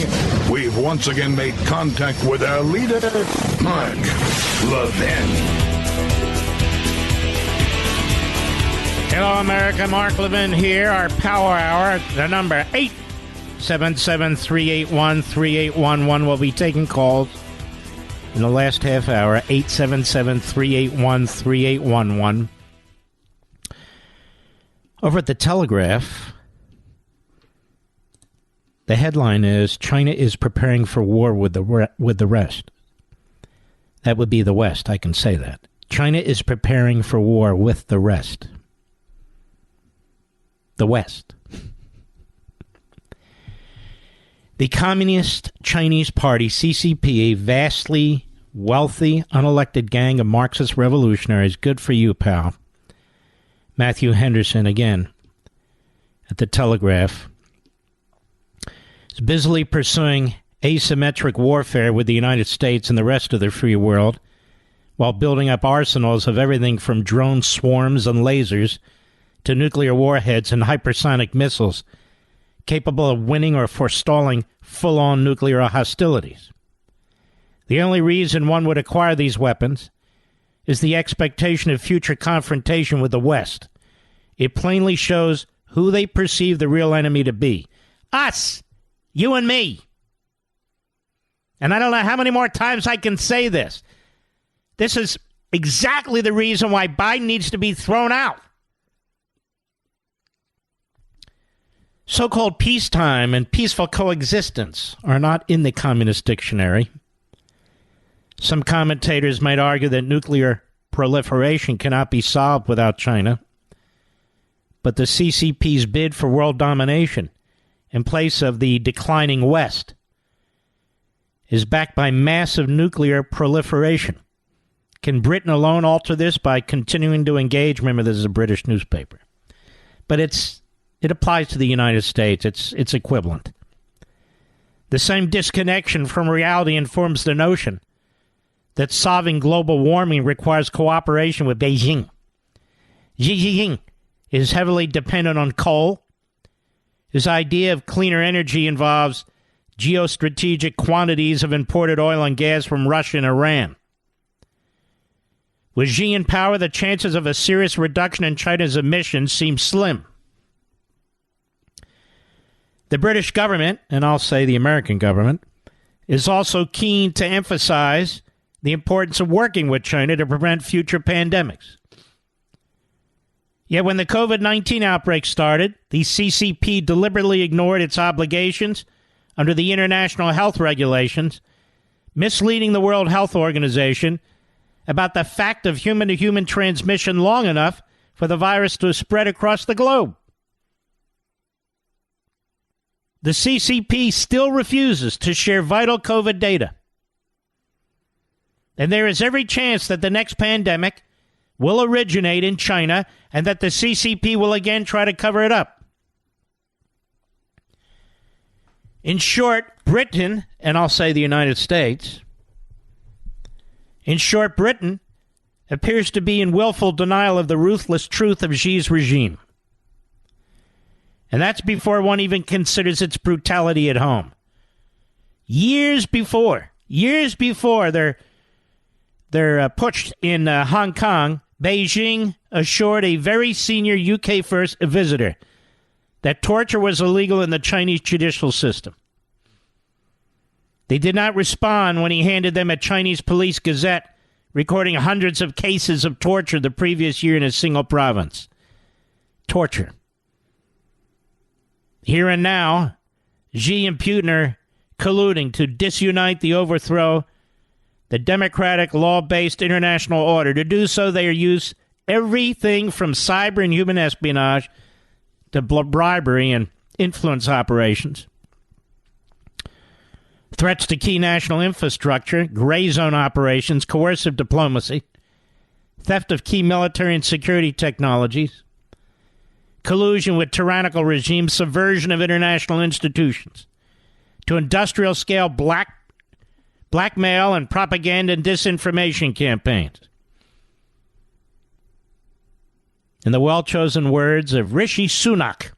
A: we've once again made contact with our leader, Mark Levin.
B: Hello, America. Mark Levin here. Our Power Hour, the number 877-381-3811. We'll be taking calls in the last half hour, 877-381-3811. Over at the Telegraph, the headline is, China is preparing for war with the rest. That would be the West, I can say that. China is preparing for war with the rest. The West. The Communist Chinese Party, CCP, a vastly wealthy, unelected gang of Marxist revolutionaries. Good for you, pal. Matthew Henderson, again, at the Telegraph, is busily pursuing asymmetric warfare with the United States and the rest of the free world, while building up arsenals of everything from drone swarms and lasers to nuclear warheads and hypersonic missiles, capable of winning or forestalling full-on nuclear hostilities. The only reason one would acquire these weapons is the expectation of future confrontation with the West. It plainly shows who they perceive the real enemy to be. Us! You and me! And I don't know how many more times I can say this. This is exactly the reason why Biden needs to be thrown out. So-called peacetime and peaceful coexistence are not in the Communist Dictionary. Some commentators might argue that nuclear proliferation cannot be solved without China. But the CCP's bid for world domination in place of the declining West is backed by massive nuclear proliferation. Can Britain alone alter this by continuing to engage? Remember, this is a British newspaper. But it applies to the United States. It's equivalent. The same disconnection from reality informs the notion that solving global warming requires cooperation with Beijing. Xi Jinping is heavily dependent on coal. His idea of cleaner energy involves geostrategic quantities of imported oil and gas from Russia and Iran. With Xi in power, the chances of a serious reduction in China's emissions seem slim. The British government, and I'll say the American government, is also keen to emphasize the importance of working with China to prevent future pandemics. Yet when the COVID-19 outbreak started, the CCP deliberately ignored its obligations under the international health regulations, misleading the World Health Organization about the fact of human-to-human transmission long enough for the virus to spread across the globe. The CCP still refuses to share vital COVID data. And there is every chance that the next pandemic will originate in China and that the CCP will again try to cover it up. In short, Britain, and I'll say the United States, in short, Britain appears to be in willful denial of the ruthless truth of Xi's regime. And that's before one even considers its brutality at home. Years before they're pushed in Hong Kong, Beijing assured a very senior UK first visitor that torture was illegal in the Chinese judicial system. They did not respond when he handed them a Chinese police gazette recording hundreds of cases of torture the previous year in a single province. Torture. Here and now, Xi and Putin are colluding to disunite the overthrow the democratic, law-based international order. To do so, they use everything from cyber and human espionage to bribery and influence operations. Threats to key national infrastructure, gray zone operations, coercive diplomacy, theft of key military and security technologies, collusion with tyrannical regimes, subversion of international institutions, to industrial-scale blackmail and propaganda and disinformation campaigns. In the well-chosen words of Rishi Sunak.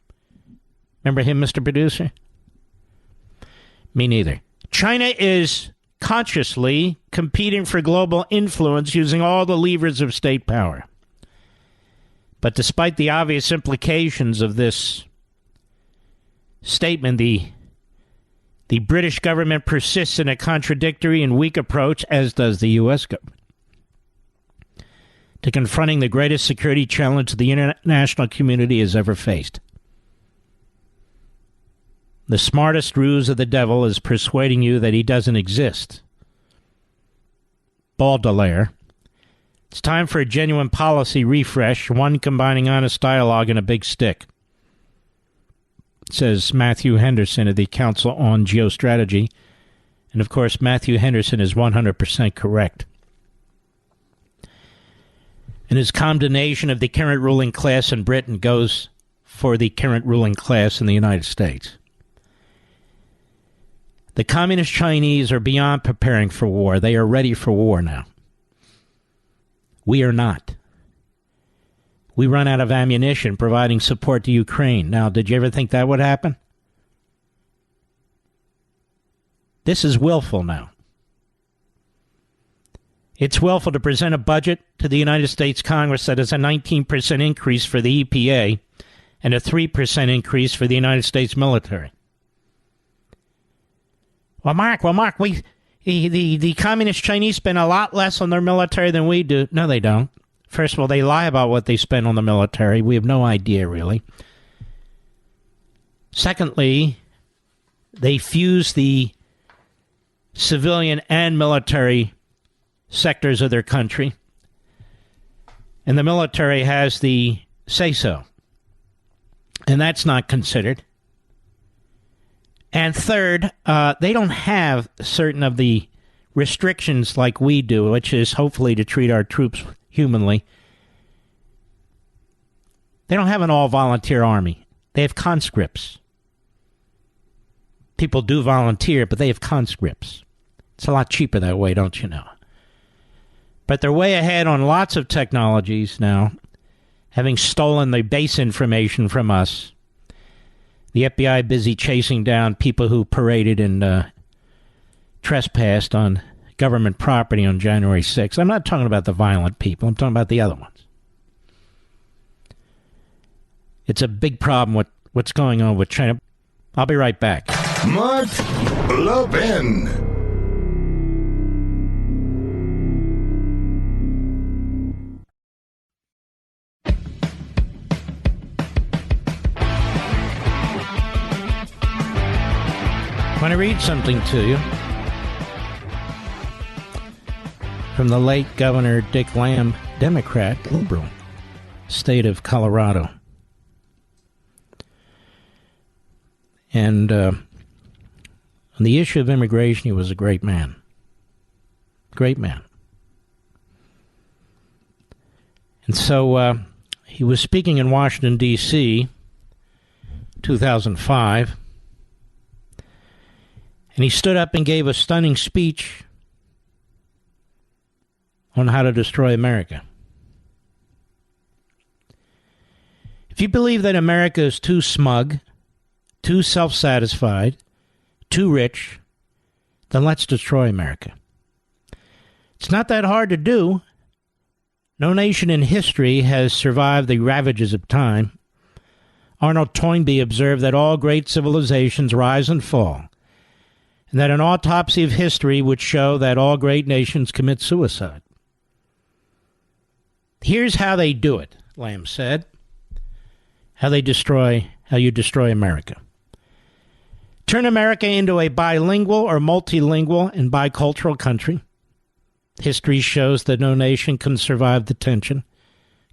B: Remember him, Mr. Producer? Me neither. China is consciously competing for global influence using all the levers of state power. But despite the obvious implications of this statement, the British government persists in a contradictory and weak approach, as does the U.S. government, to confronting the greatest security challenge the international community has ever faced. The smartest ruse of the devil is persuading you that he doesn't exist. Baudelaire. It's time for a genuine policy refresh, one combining honest dialogue and a big stick, says Matthew Henderson of the Council on Geostrategy. And of course, Matthew Henderson is 100% correct. And his condemnation of the current ruling class in Britain goes for the current ruling class in the United States. The communist Chinese are beyond preparing for war. They are ready for war now. We are not. We run out of ammunition providing support to Ukraine. Now, did you ever think that would happen? This is willful now. It's willful to present a budget to the United States Congress that is a 19% increase for the EPA and a 3% increase for the United States military. Well, Mark, the communist Chinese spend a lot less on their military than we do. No, they don't. First of all, they lie about what they spend on the military. We have no idea, really. Secondly, they fuse the civilian and military sectors of their country, and the military has the say-so. And that's not considered. And third, they don't have certain of the restrictions like we do, which is hopefully to treat our troops humanly. They don't have an all-volunteer army. They have conscripts. People do volunteer, but they have conscripts. It's a lot cheaper that way, don't you know? But they're way ahead on lots of technologies now, having stolen the base information from us. The FBI busy chasing down people who paraded and trespassed on government property on January 6th. I'm not talking about the violent people. I'm talking about the other ones. It's a big problem with what's going on with China. I'll be right back.
A: Mark Levin.
B: I want to read something to you from the late Governor Dick Lamb, Democrat, liberal, state of Colorado. And on the issue of immigration, he was a great man. Great man. And so he was speaking in Washington, D.C., 2005, And he stood up and gave a stunning speech on how to destroy America. If you believe that America is too smug, too self-satisfied, too rich, then let's destroy America. It's not that hard to do. No nation in history has survived the ravages of time. Arnold Toynbee observed that all great civilizations rise and fall, and that an autopsy of history would show that all great nations commit suicide. Here's how they do it, Lamb said. How you destroy America. Turn America into a bilingual or multilingual and bicultural country. History shows that no nation can survive the tension,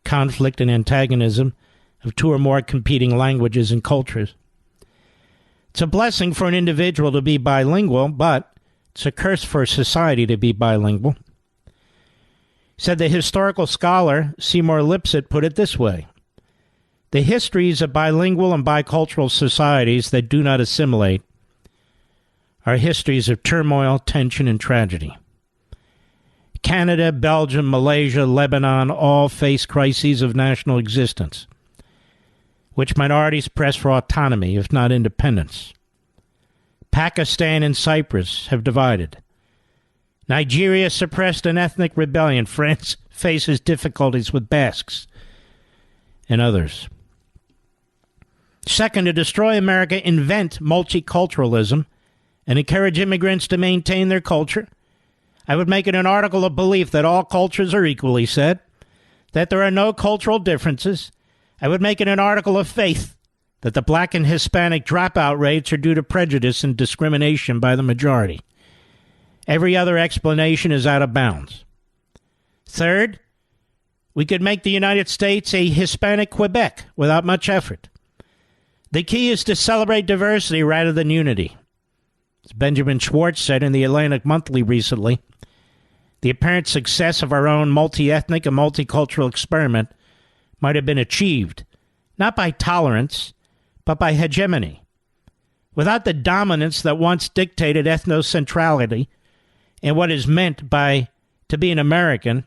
B: conflict, and antagonism of two or more competing languages and cultures. It's a blessing for an individual to be bilingual, but it's a curse for society to be bilingual. Said the historical scholar Seymour Lipset put it this way: the histories of bilingual and bicultural societies that do not assimilate are histories of turmoil, tension, and tragedy. Canada, Belgium, Malaysia, Lebanon all face crises of national existence, which minorities press for autonomy, if not independence. Pakistan and Cyprus have divided. Nigeria suppressed an ethnic rebellion. France faces difficulties with Basques and others. Second, to destroy America, invent multiculturalism and encourage immigrants to maintain their culture. I would make it an article of belief that all cultures are equal, he said, that there are no cultural differences. I would make it an article of faith that the black and Hispanic dropout rates are due to prejudice and discrimination by the majority. Every other explanation is out of bounds. Third, we could make the United States a Hispanic Quebec without much effort. The key is to celebrate diversity rather than unity. As Benjamin Schwartz said in the Atlantic Monthly recently, the apparent success of our own multi-ethnic and multicultural experiment might have been achieved, not by tolerance, but by hegemony. Without the dominance that once dictated ethnocentrality and what is meant by to be an American.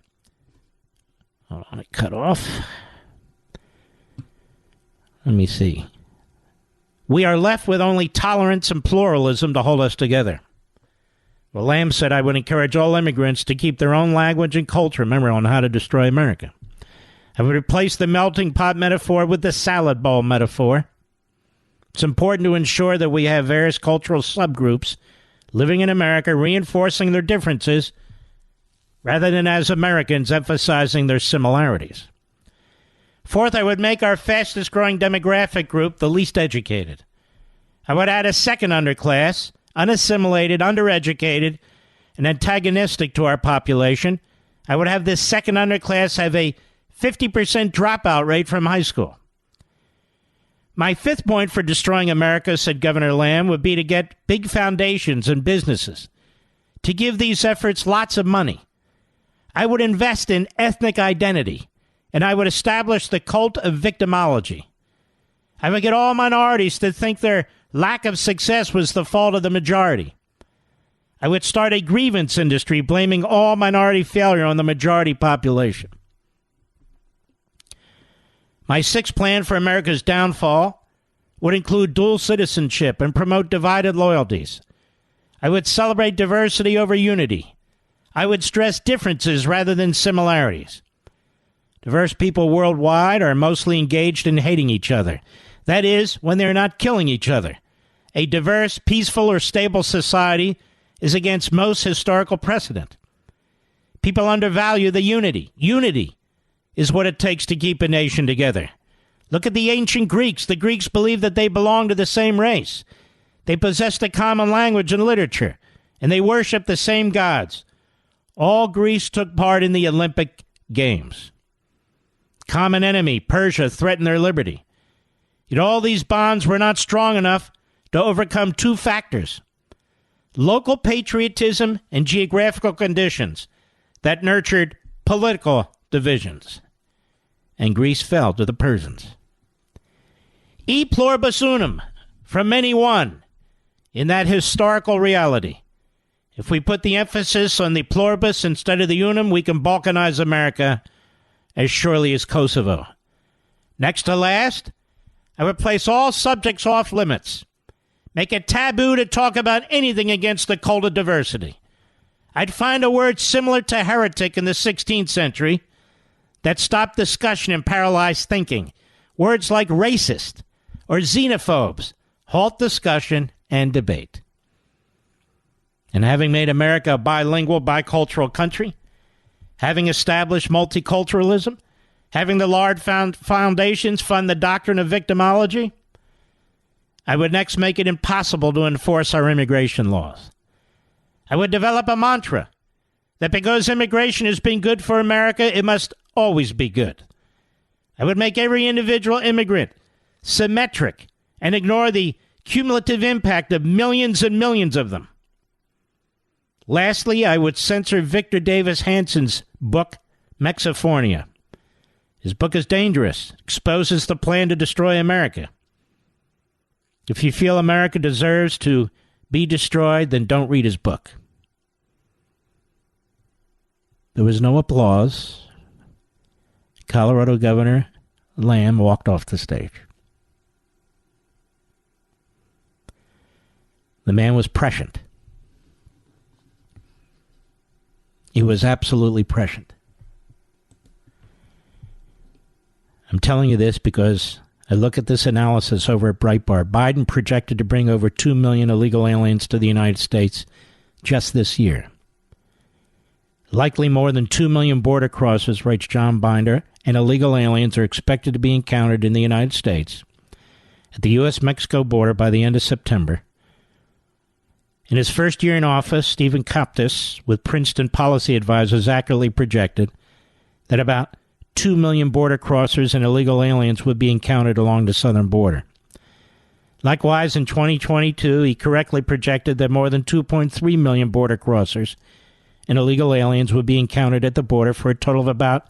B: Hold on, it cut off. Let me see. We are left with only tolerance and pluralism to hold us together. Well, Lamb said I would encourage all immigrants to keep their own language and culture. Remember, on how to destroy America. I would replace the melting pot metaphor with the salad bowl metaphor. It's important to ensure that we have various cultural subgroups living in America reinforcing their differences rather than as Americans emphasizing their similarities. Fourth, I would make our fastest growing demographic group the least educated. I would add a second underclass, unassimilated, undereducated, and antagonistic to our population. I would have this second underclass have a 50% dropout rate from high school. My fifth point for destroying America, said Governor Lamb, would be to get big foundations and businesses to give these efforts lots of money. I would invest in ethnic identity, and I would establish the cult of victimology. I would get all minorities to think their lack of success was the fault of the majority. I would start a grievance industry blaming all minority failure on the majority population. My sixth plan for America's downfall would include dual citizenship and promote divided loyalties. I would celebrate diversity over unity. I would stress differences rather than similarities. Diverse people worldwide are mostly engaged in hating each other. That is, when they're not killing each other. A diverse, peaceful, or stable society is against most historical precedent. People undervalue the unity. Unity is what it takes to keep a nation together. Look at the ancient Greeks. The Greeks believed that they belonged to the same race. They possessed a common language and literature, and they worshiped the same gods. All Greece took part in the Olympic Games. Common enemy, Persia, threatened their liberty. Yet all these bonds were not strong enough to overcome two factors: local patriotism and geographical conditions that nurtured political divisions. And Greece fell to the Persians. E pluribus unum, from many one. in that historical reality. If we put the emphasis on the pluribus instead of the unum, we can balkanize America as surely as Kosovo. Next to last, I would place all subjects off limits. Make it taboo to talk about anything against the cult of diversity. I'd find a word similar to heretic in the 16th century that stopped discussion and paralyzed thinking. Words like racist or xenophobes halt discussion and debate. And having made America a bilingual, bicultural country, having established multiculturalism, having the large foundations fund the doctrine of victimology, I would next make it impossible to enforce our immigration laws. I would develop a mantra that because immigration has been good for America, it must always be good. I would make every individual immigrant symmetric and ignore the cumulative impact of millions and millions of them. Lastly, I would censor Victor Davis Hanson's book, Mexifornia. His book is dangerous, exposes the plan to destroy America. If you feel America deserves to be destroyed, then don't read his book. There was no applause. Colorado Governor Lamb walked off the stage. The man was prescient. He was absolutely prescient. I'm telling you this because I look at this analysis over at Breitbart. Biden projected to bring over 2 million illegal aliens to the United States just this year. Likely more than 2 million border crossers, writes John Binder, and illegal aliens are expected to be encountered in the United States at the U.S.-Mexico border by the end of September. In his first year in office, Stephen Koptis, with Princeton policy advisors, accurately projected that about 2 million border crossers and illegal aliens would be encountered along the southern border. Likewise, in 2022, he correctly projected that more than 2.3 million border crossers and illegal aliens would be encountered at the border for a total of about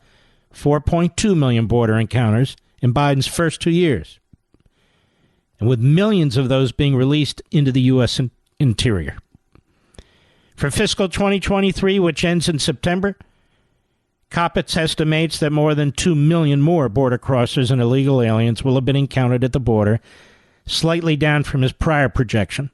B: 4.2 million border encounters in Biden's first 2 years, and with millions of those being released into the U.S. interior. For fiscal 2023, which ends in September, Kopits estimates that more than 2 million more border crossers and illegal aliens will have been encountered at the border, slightly down from his prior projection.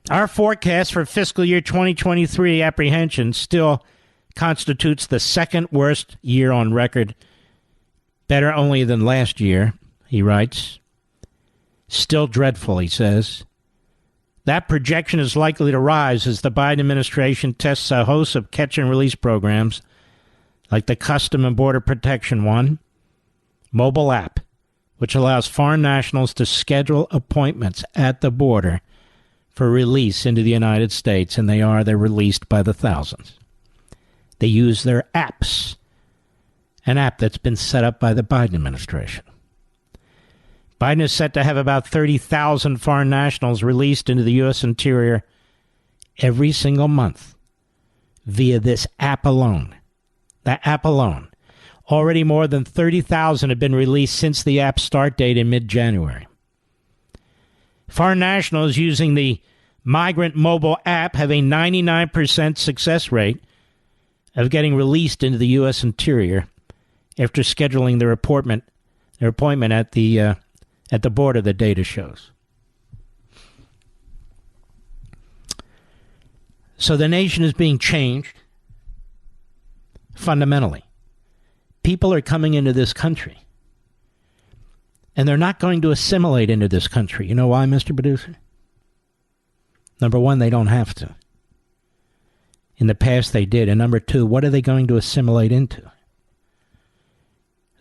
B: Our forecast for fiscal year 2023 apprehension still constitutes the second worst year on record, better only than last year, he writes. Still dreadful, he says. That projection is likely to rise as the Biden administration tests a host of catch-and-release programs like the Custom and Border Protection One mobile app, which allows foreign nationals to schedule appointments at the border for release into the United States, and they're released by the thousands. They use their apps, an app that's been set up by the Biden administration. Biden is set to have about 30,000 foreign nationals released into the U.S. interior every single month via this app alone. That app alone. Already more than 30,000 have been released since the app's start date in mid-January. Foreign nationals using the Migrant mobile app have a 99% success rate of getting released into the U.S. interior after scheduling their appointment at the border, the data shows. So the nation is being changed fundamentally. People are coming into this country, and they're not going to assimilate into this country. You know why, Mr. Producer? Number one, they don't have to. In the past, they did. And number two, what are they going to assimilate into?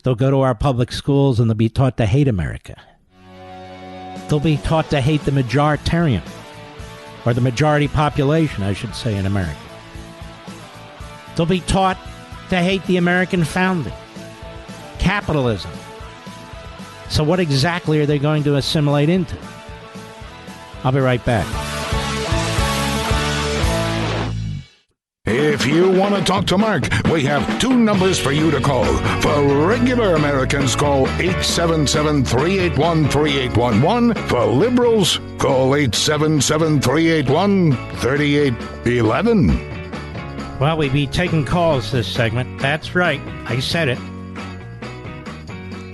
B: They'll go to our public schools and they'll be taught to hate America. They'll be taught to hate the majoritarian, or the majority population, I should say, in America. They'll be taught to hate the American founding, capitalism. So what exactly are they going to assimilate into? I'll be right back.
A: If you want to talk to Mark, we have two numbers for you to call. For regular Americans, call 877-381-3811. For liberals, Call 877-381-3811.
B: Well, we be taking calls this segment. That's right. I said it.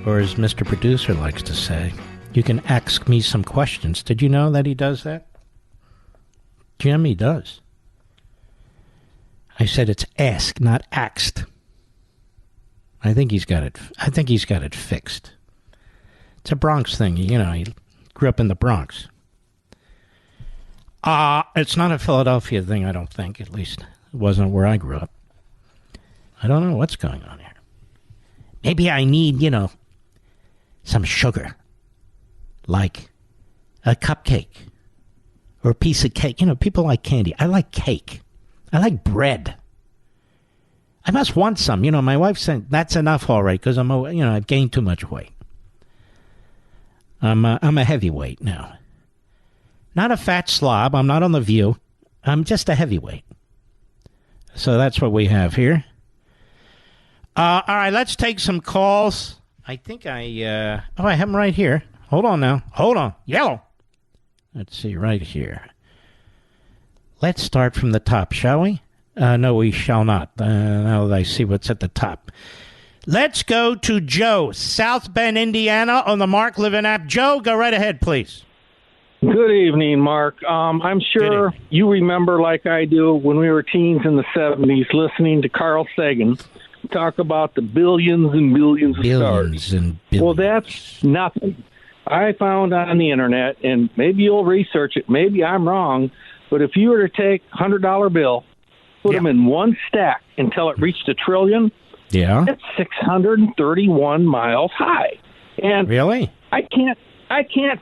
B: Or as Mr. Producer likes to say, you can ask me some questions. Did you know that he does that? Jim, he does. I said it's ask, not axed. I think he's got it fixed. It's a Bronx thing. You know, he grew up in the Bronx. It's not a Philadelphia thing, I don't think. At least it wasn't where I grew up. I don't know what's going on here. Maybe I need, some sugar. Like a cupcake. Or a piece of cake. People like candy. I like cake. I like bread. I must want some. My wife said, that's enough already, because I've gained too much weight. I'm a heavyweight now. Not a fat slob. I'm not on The View. I'm just a heavyweight. So that's what we have here. All right, let's take some calls. I think I have them right here. Hold on now. Hold on. Yellow. Let's see, right here. Let's start from the top, shall we? No, we shall not. Now that I see what's at the top. Let's go to Joe, South Bend, Indiana, on the Mark Levin app. Joe, go right ahead, please.
N: Good evening, Mark. I'm sure you remember, like I do, when we were teens in the 70s, listening to Carl Sagan talk about the billions and billions of stars.
B: And billions.
N: Well, that's nothing. I found on the internet, and maybe you'll research it, maybe I'm wrong, but if you were to take a $100 bill, put them in one stack until it reached $1 trillion, it's 631 miles high. And
B: really?
N: I can't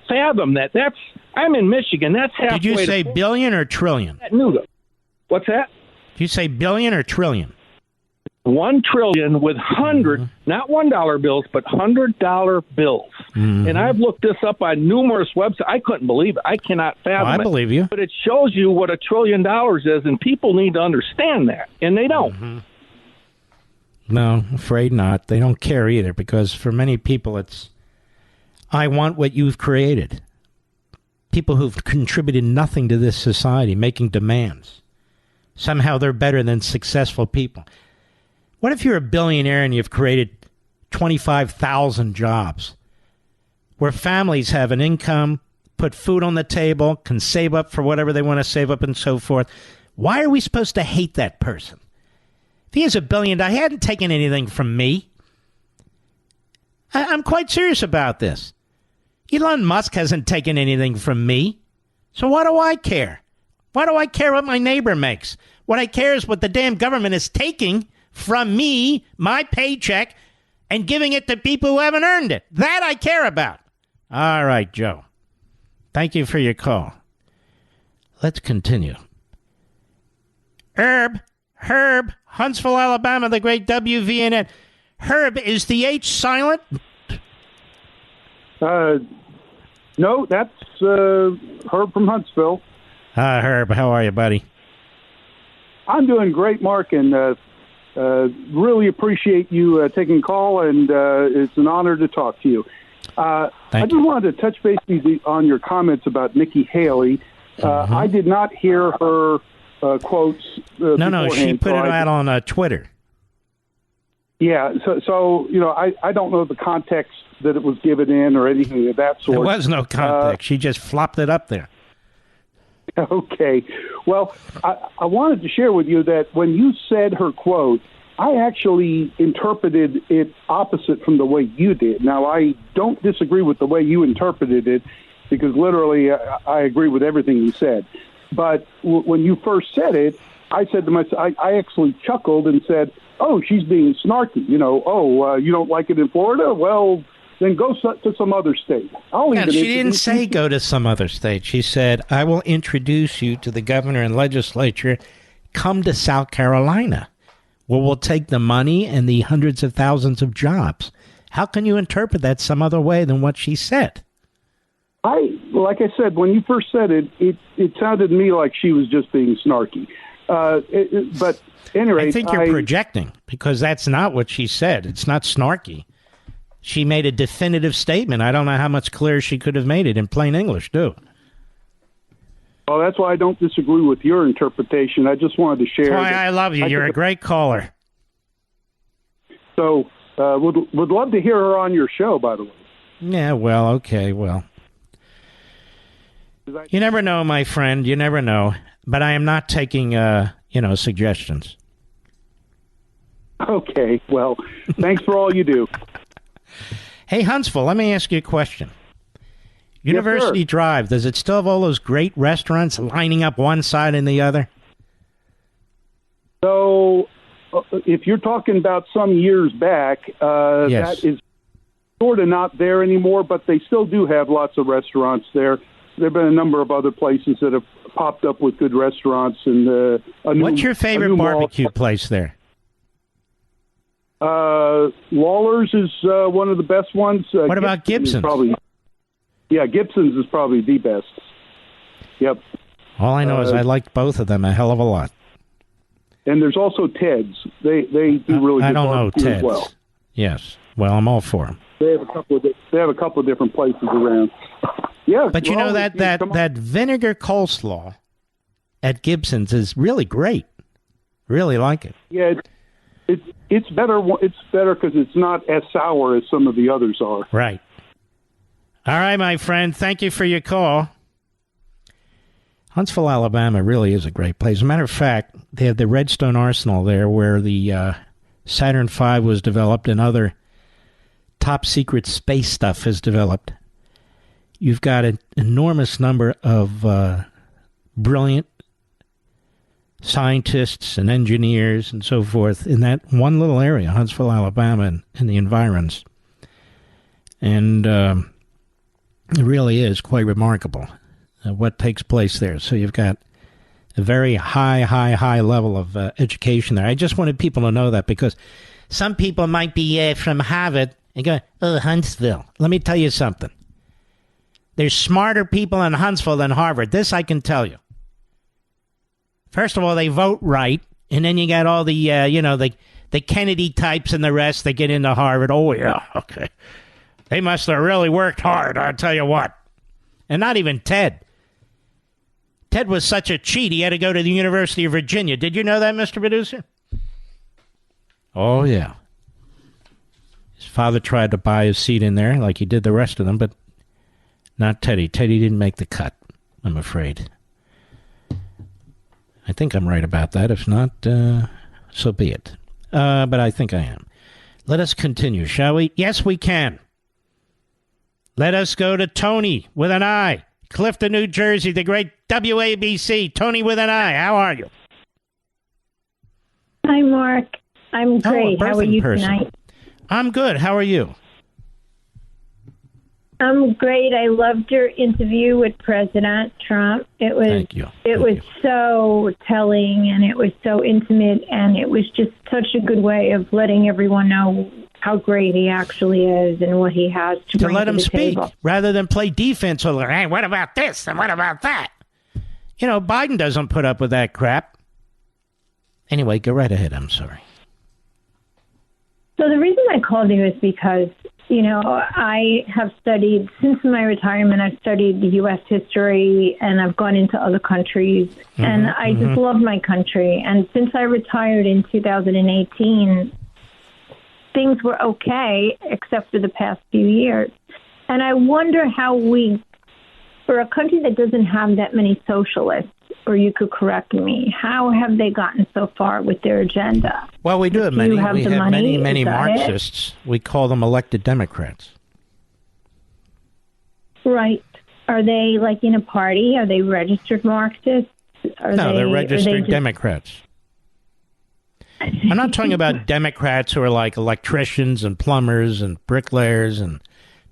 N: fathom that. I'm in Michigan. That's halfway.
B: Did you say billion or trillion?
N: What's that?
B: Did you say billion or trillion?
N: 1 trillion with not $1 bills, but $100 bills. Mm-hmm. And I've looked this up on numerous websites. I couldn't believe it. I cannot fathom it.
B: I believe you.
N: But it shows you what $1 trillion is, and people need to understand that, and they don't.
B: Mm-hmm. No, afraid not. They don't care either, because for many people it's, I want what you've created. People who've contributed nothing to this society, making demands. Somehow they're better than successful people. What if you're a billionaire and you've created 25,000 jobs where families have an income, put food on the table, can save up for whatever they want to save up and so forth? Why are we supposed to hate that person? If he has $1 billion, he hadn't taken anything from me. I'm quite serious about this. Elon Musk hasn't taken anything from me. So why do I care? Why do I care what my neighbor makes? What I care is what the damn government is taking from me, my paycheck, and giving it to people who haven't earned it. That I care about. All right, Joe. Thank you for your call. Let's continue. Herb, Huntsville, Alabama, the great WVNN. Herb, is the H silent?
O: No, that's Herb from Huntsville.
B: Hi, Herb. How are you, buddy?
O: I'm doing great, Mark, and really appreciate you taking a call, and it's an honor to talk to you. I just wanted to touch base on your comments about Nikki Haley. I did not hear her quotes.
B: No, she put it out on Twitter.
O: Yeah, so I don't know the context that it was given in or anything of that sort.
B: There was no context. She just flopped it up there.
O: Okay. Well, I wanted to share with you that when you said her quote, I actually interpreted it opposite from the way you did. Now, I don't disagree with the way you interpreted it, because literally I agree with everything you said. But when you first said it, I said to myself, I actually chuckled and said, oh, she's being snarky. You don't like it in Florida? Well, then go to some other state.
B: She didn't say go to some other state. She said, I will introduce you to the governor and legislature. Come to South Carolina, where we'll take the money and the hundreds of thousands of jobs. How can you interpret that some other way than what she said?
O: Like I said, when you first said it, it sounded to me like she was just being snarky. But anyway,
B: I think you're projecting, because that's not what she said. It's not snarky. She made a definitive statement. I don't know how much clearer she could have made it in plain English, too.
O: Well, that's why I don't disagree with your interpretation. I just wanted to share.
B: That's why I love you. You're a great caller.
O: So, would love to hear her on your show, by the way.
B: Yeah, well, okay, well. You never know, my friend. You never know. But I am not taking, suggestions.
O: Okay, well, thanks for all you do.
B: Hey, Huntsville, let me ask you a question. University Drive, does it still have all those great restaurants lining up one side and the other?
O: So, if you're talking about some years back,
B: yes.
O: That is sort of not there anymore, but they still do have lots of restaurants there. There have been a number of other places that have popped up with good restaurants. And
B: what's your favorite barbecue place there?
O: Lawler's is one of the best ones.
B: What about Gibson's?
O: Gibson's is probably the best. Yep.
B: All I know is I liked both of them a hell of a lot.
O: And there's also Ted's. They do really good
B: I don't know
O: barbecue
B: Ted's.
O: as well.
B: Yes. Well, I'm all for them.
O: They have a couple of different places around. Yeah.
B: But you know that vinegar coleslaw at Gibson's is really great. Really like it.
O: Yeah. It's better. It's better because it's not as sour as some of the others are.
B: Right. All right, my friend. Thank you for your call. Huntsville, Alabama really is a great place. As a matter of fact, they have the Redstone Arsenal there where the Saturn V was developed and other top secret space stuff is developed. You've got an enormous number of brilliant scientists and engineers and so forth in that one little area, Huntsville, Alabama, and the environs. And it really is quite remarkable what takes place there. So you've got a very high level of education there. I just wanted people to know that because some people might be from Harvard and go, oh, Huntsville. Let me tell you something. There's smarter people in Huntsville than Harvard. This I can tell you. First of all, they vote right, and then you got all the, the Kennedy types and the rest that get into Harvard. Oh, yeah, okay. They must have really worked hard, I'll tell you what. And not even Ted. Ted was such a cheat, he had to go to the University of Virginia. Did you know that, Mr. Producer? Oh, yeah. His father tried to buy his seat in there like he did the rest of them, but not Teddy. Teddy didn't make the cut, I'm afraid. I think I'm right about that. If not, so be it. But I think I am. Let us continue, shall we? Yes, we can. Let us go to Tony with an I. Clifton, New Jersey, the great WABC. Tony with an I. How are you?
P: Hi, Mark. I'm great. How are you tonight?
B: I'm good. How are you?
P: I'm great. I loved your interview with President Trump. It was
B: Thank you.
P: It was so telling, and it was so intimate, and it was just such a good way of letting everyone know how great he actually is and what he has to bring
B: let
P: to
B: him
P: the
B: speak
P: table.
B: rather than play defense over, hey, what about this and what about that? You know, Biden doesn't put up with that crap. Anyway, go right ahead. I'm sorry.
P: So the reason I called you is because, I have studied, since my retirement, I've studied the U.S. history, and I've gone into other countries, and I just love my country. And since I retired in 2018, things were okay, except for the past few years. And I wonder how for a country that doesn't have that many socialists, or you could correct me, how have they gotten so far with their agenda?
B: Well, we do have many. We have many Marxists.
P: It?
B: We call them elected Democrats.
P: Right. Are they like in a party? Are they registered Marxists?
B: They're registered Democrats. I'm not talking about Democrats who are like electricians and plumbers and bricklayers and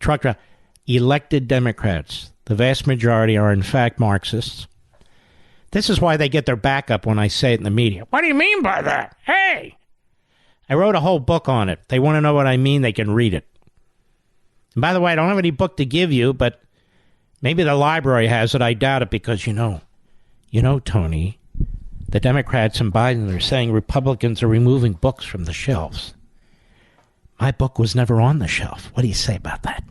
B: truck drivers. Elected Democrats. The vast majority are, in fact, Marxists. This is why they get their back up when I say it in the media. What do you mean by that? Hey! I wrote a whole book on it. They want to know what I mean, they can read it. And by the way, I don't have any book to give you, but maybe the library has it. I doubt it because, Tony, the Democrats and Biden are saying Republicans are removing books from the shelves. My book was never on the shelf. What do you say about that?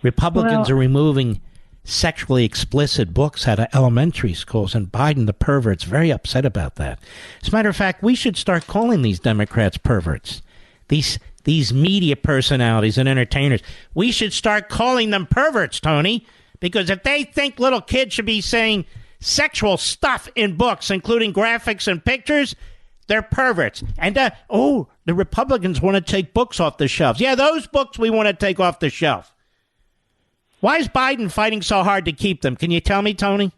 B: Republicans are removing sexually explicit books out of elementary schools, and Biden, the pervert's very upset about that. As a matter of fact, we should start calling these Democrats perverts. These media personalities and entertainers. We should start calling them perverts, Tony, because if they think little kids should be saying sexual stuff in books, including graphics and pictures, they're perverts. And, the Republicans want to take books off the shelves. Yeah, those books we want to take off the shelf. Why is Biden fighting so hard to keep them? Can you tell me, Tony?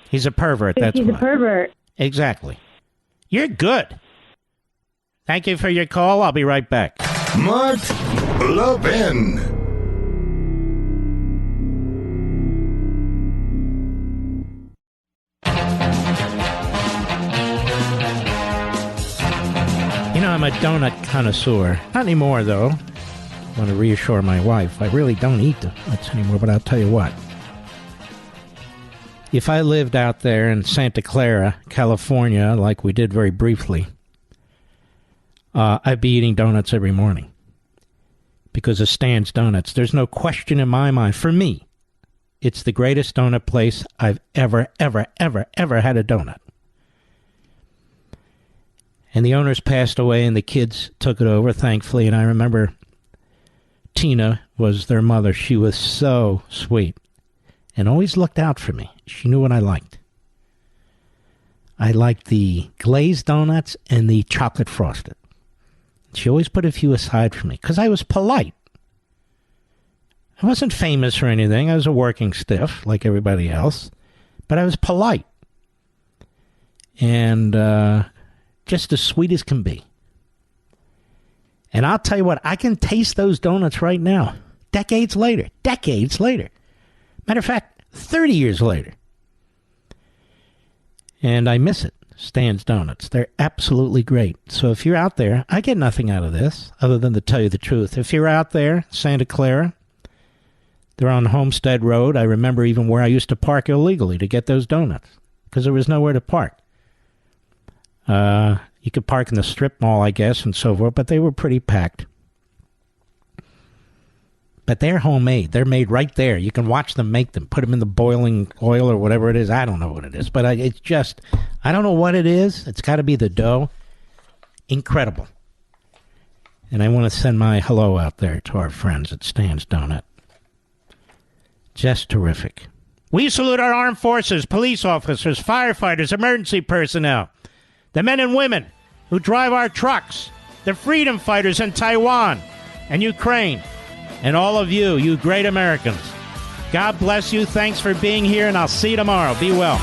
B: He's a pervert, that's why.
P: He's a pervert.
B: Exactly. You're good. Thank you for your call. I'll be right back.
A: Mark Levin.
B: You know, I'm a donut connoisseur. Not anymore, though. I want to reassure my wife. I really don't eat donuts anymore, but I'll tell you what. If I lived out there in Santa Clara, California, like we did very briefly, I'd be eating donuts every morning because of Stan's Donuts. There's no question in my mind. For me, it's the greatest donut place I've ever had a donut. And the owners passed away and the kids took it over, thankfully. And I remember Tina was their mother. She was so sweet and always looked out for me. She knew what I liked. I liked the glazed donuts and the chocolate frosted. She always put a few aside for me because I was polite. I wasn't famous or anything. I was a working stiff like everybody else. But I was polite. And just as sweet as can be. And I'll tell you what, I can taste those donuts right now. Decades later. Matter of fact, 30 years later. And I miss it. Stan's Donuts. They're absolutely great. So if you're out there, I get nothing out of this other than to tell you the truth. If you're out there, Santa Clara, they're on Homestead Road. I remember even where I used to park illegally to get those donuts because there was nowhere to park. You could park in the strip mall, I guess, and so forth, but they were pretty packed. But they're homemade. They're made right there. You can watch them make them. Put them in the boiling oil or whatever it is. I don't know what it is. But it's just, I don't know what it is. It's got to be the dough. Incredible. And I want to send my hello out there to our friends at Stan's Donut. Just terrific. We salute our armed forces, police officers, firefighters, emergency personnel, the men and women who drive our trucks, the freedom fighters in Taiwan and Ukraine, and all of you, you great Americans. God bless you. Thanks for being here, and I'll see you tomorrow. Be well.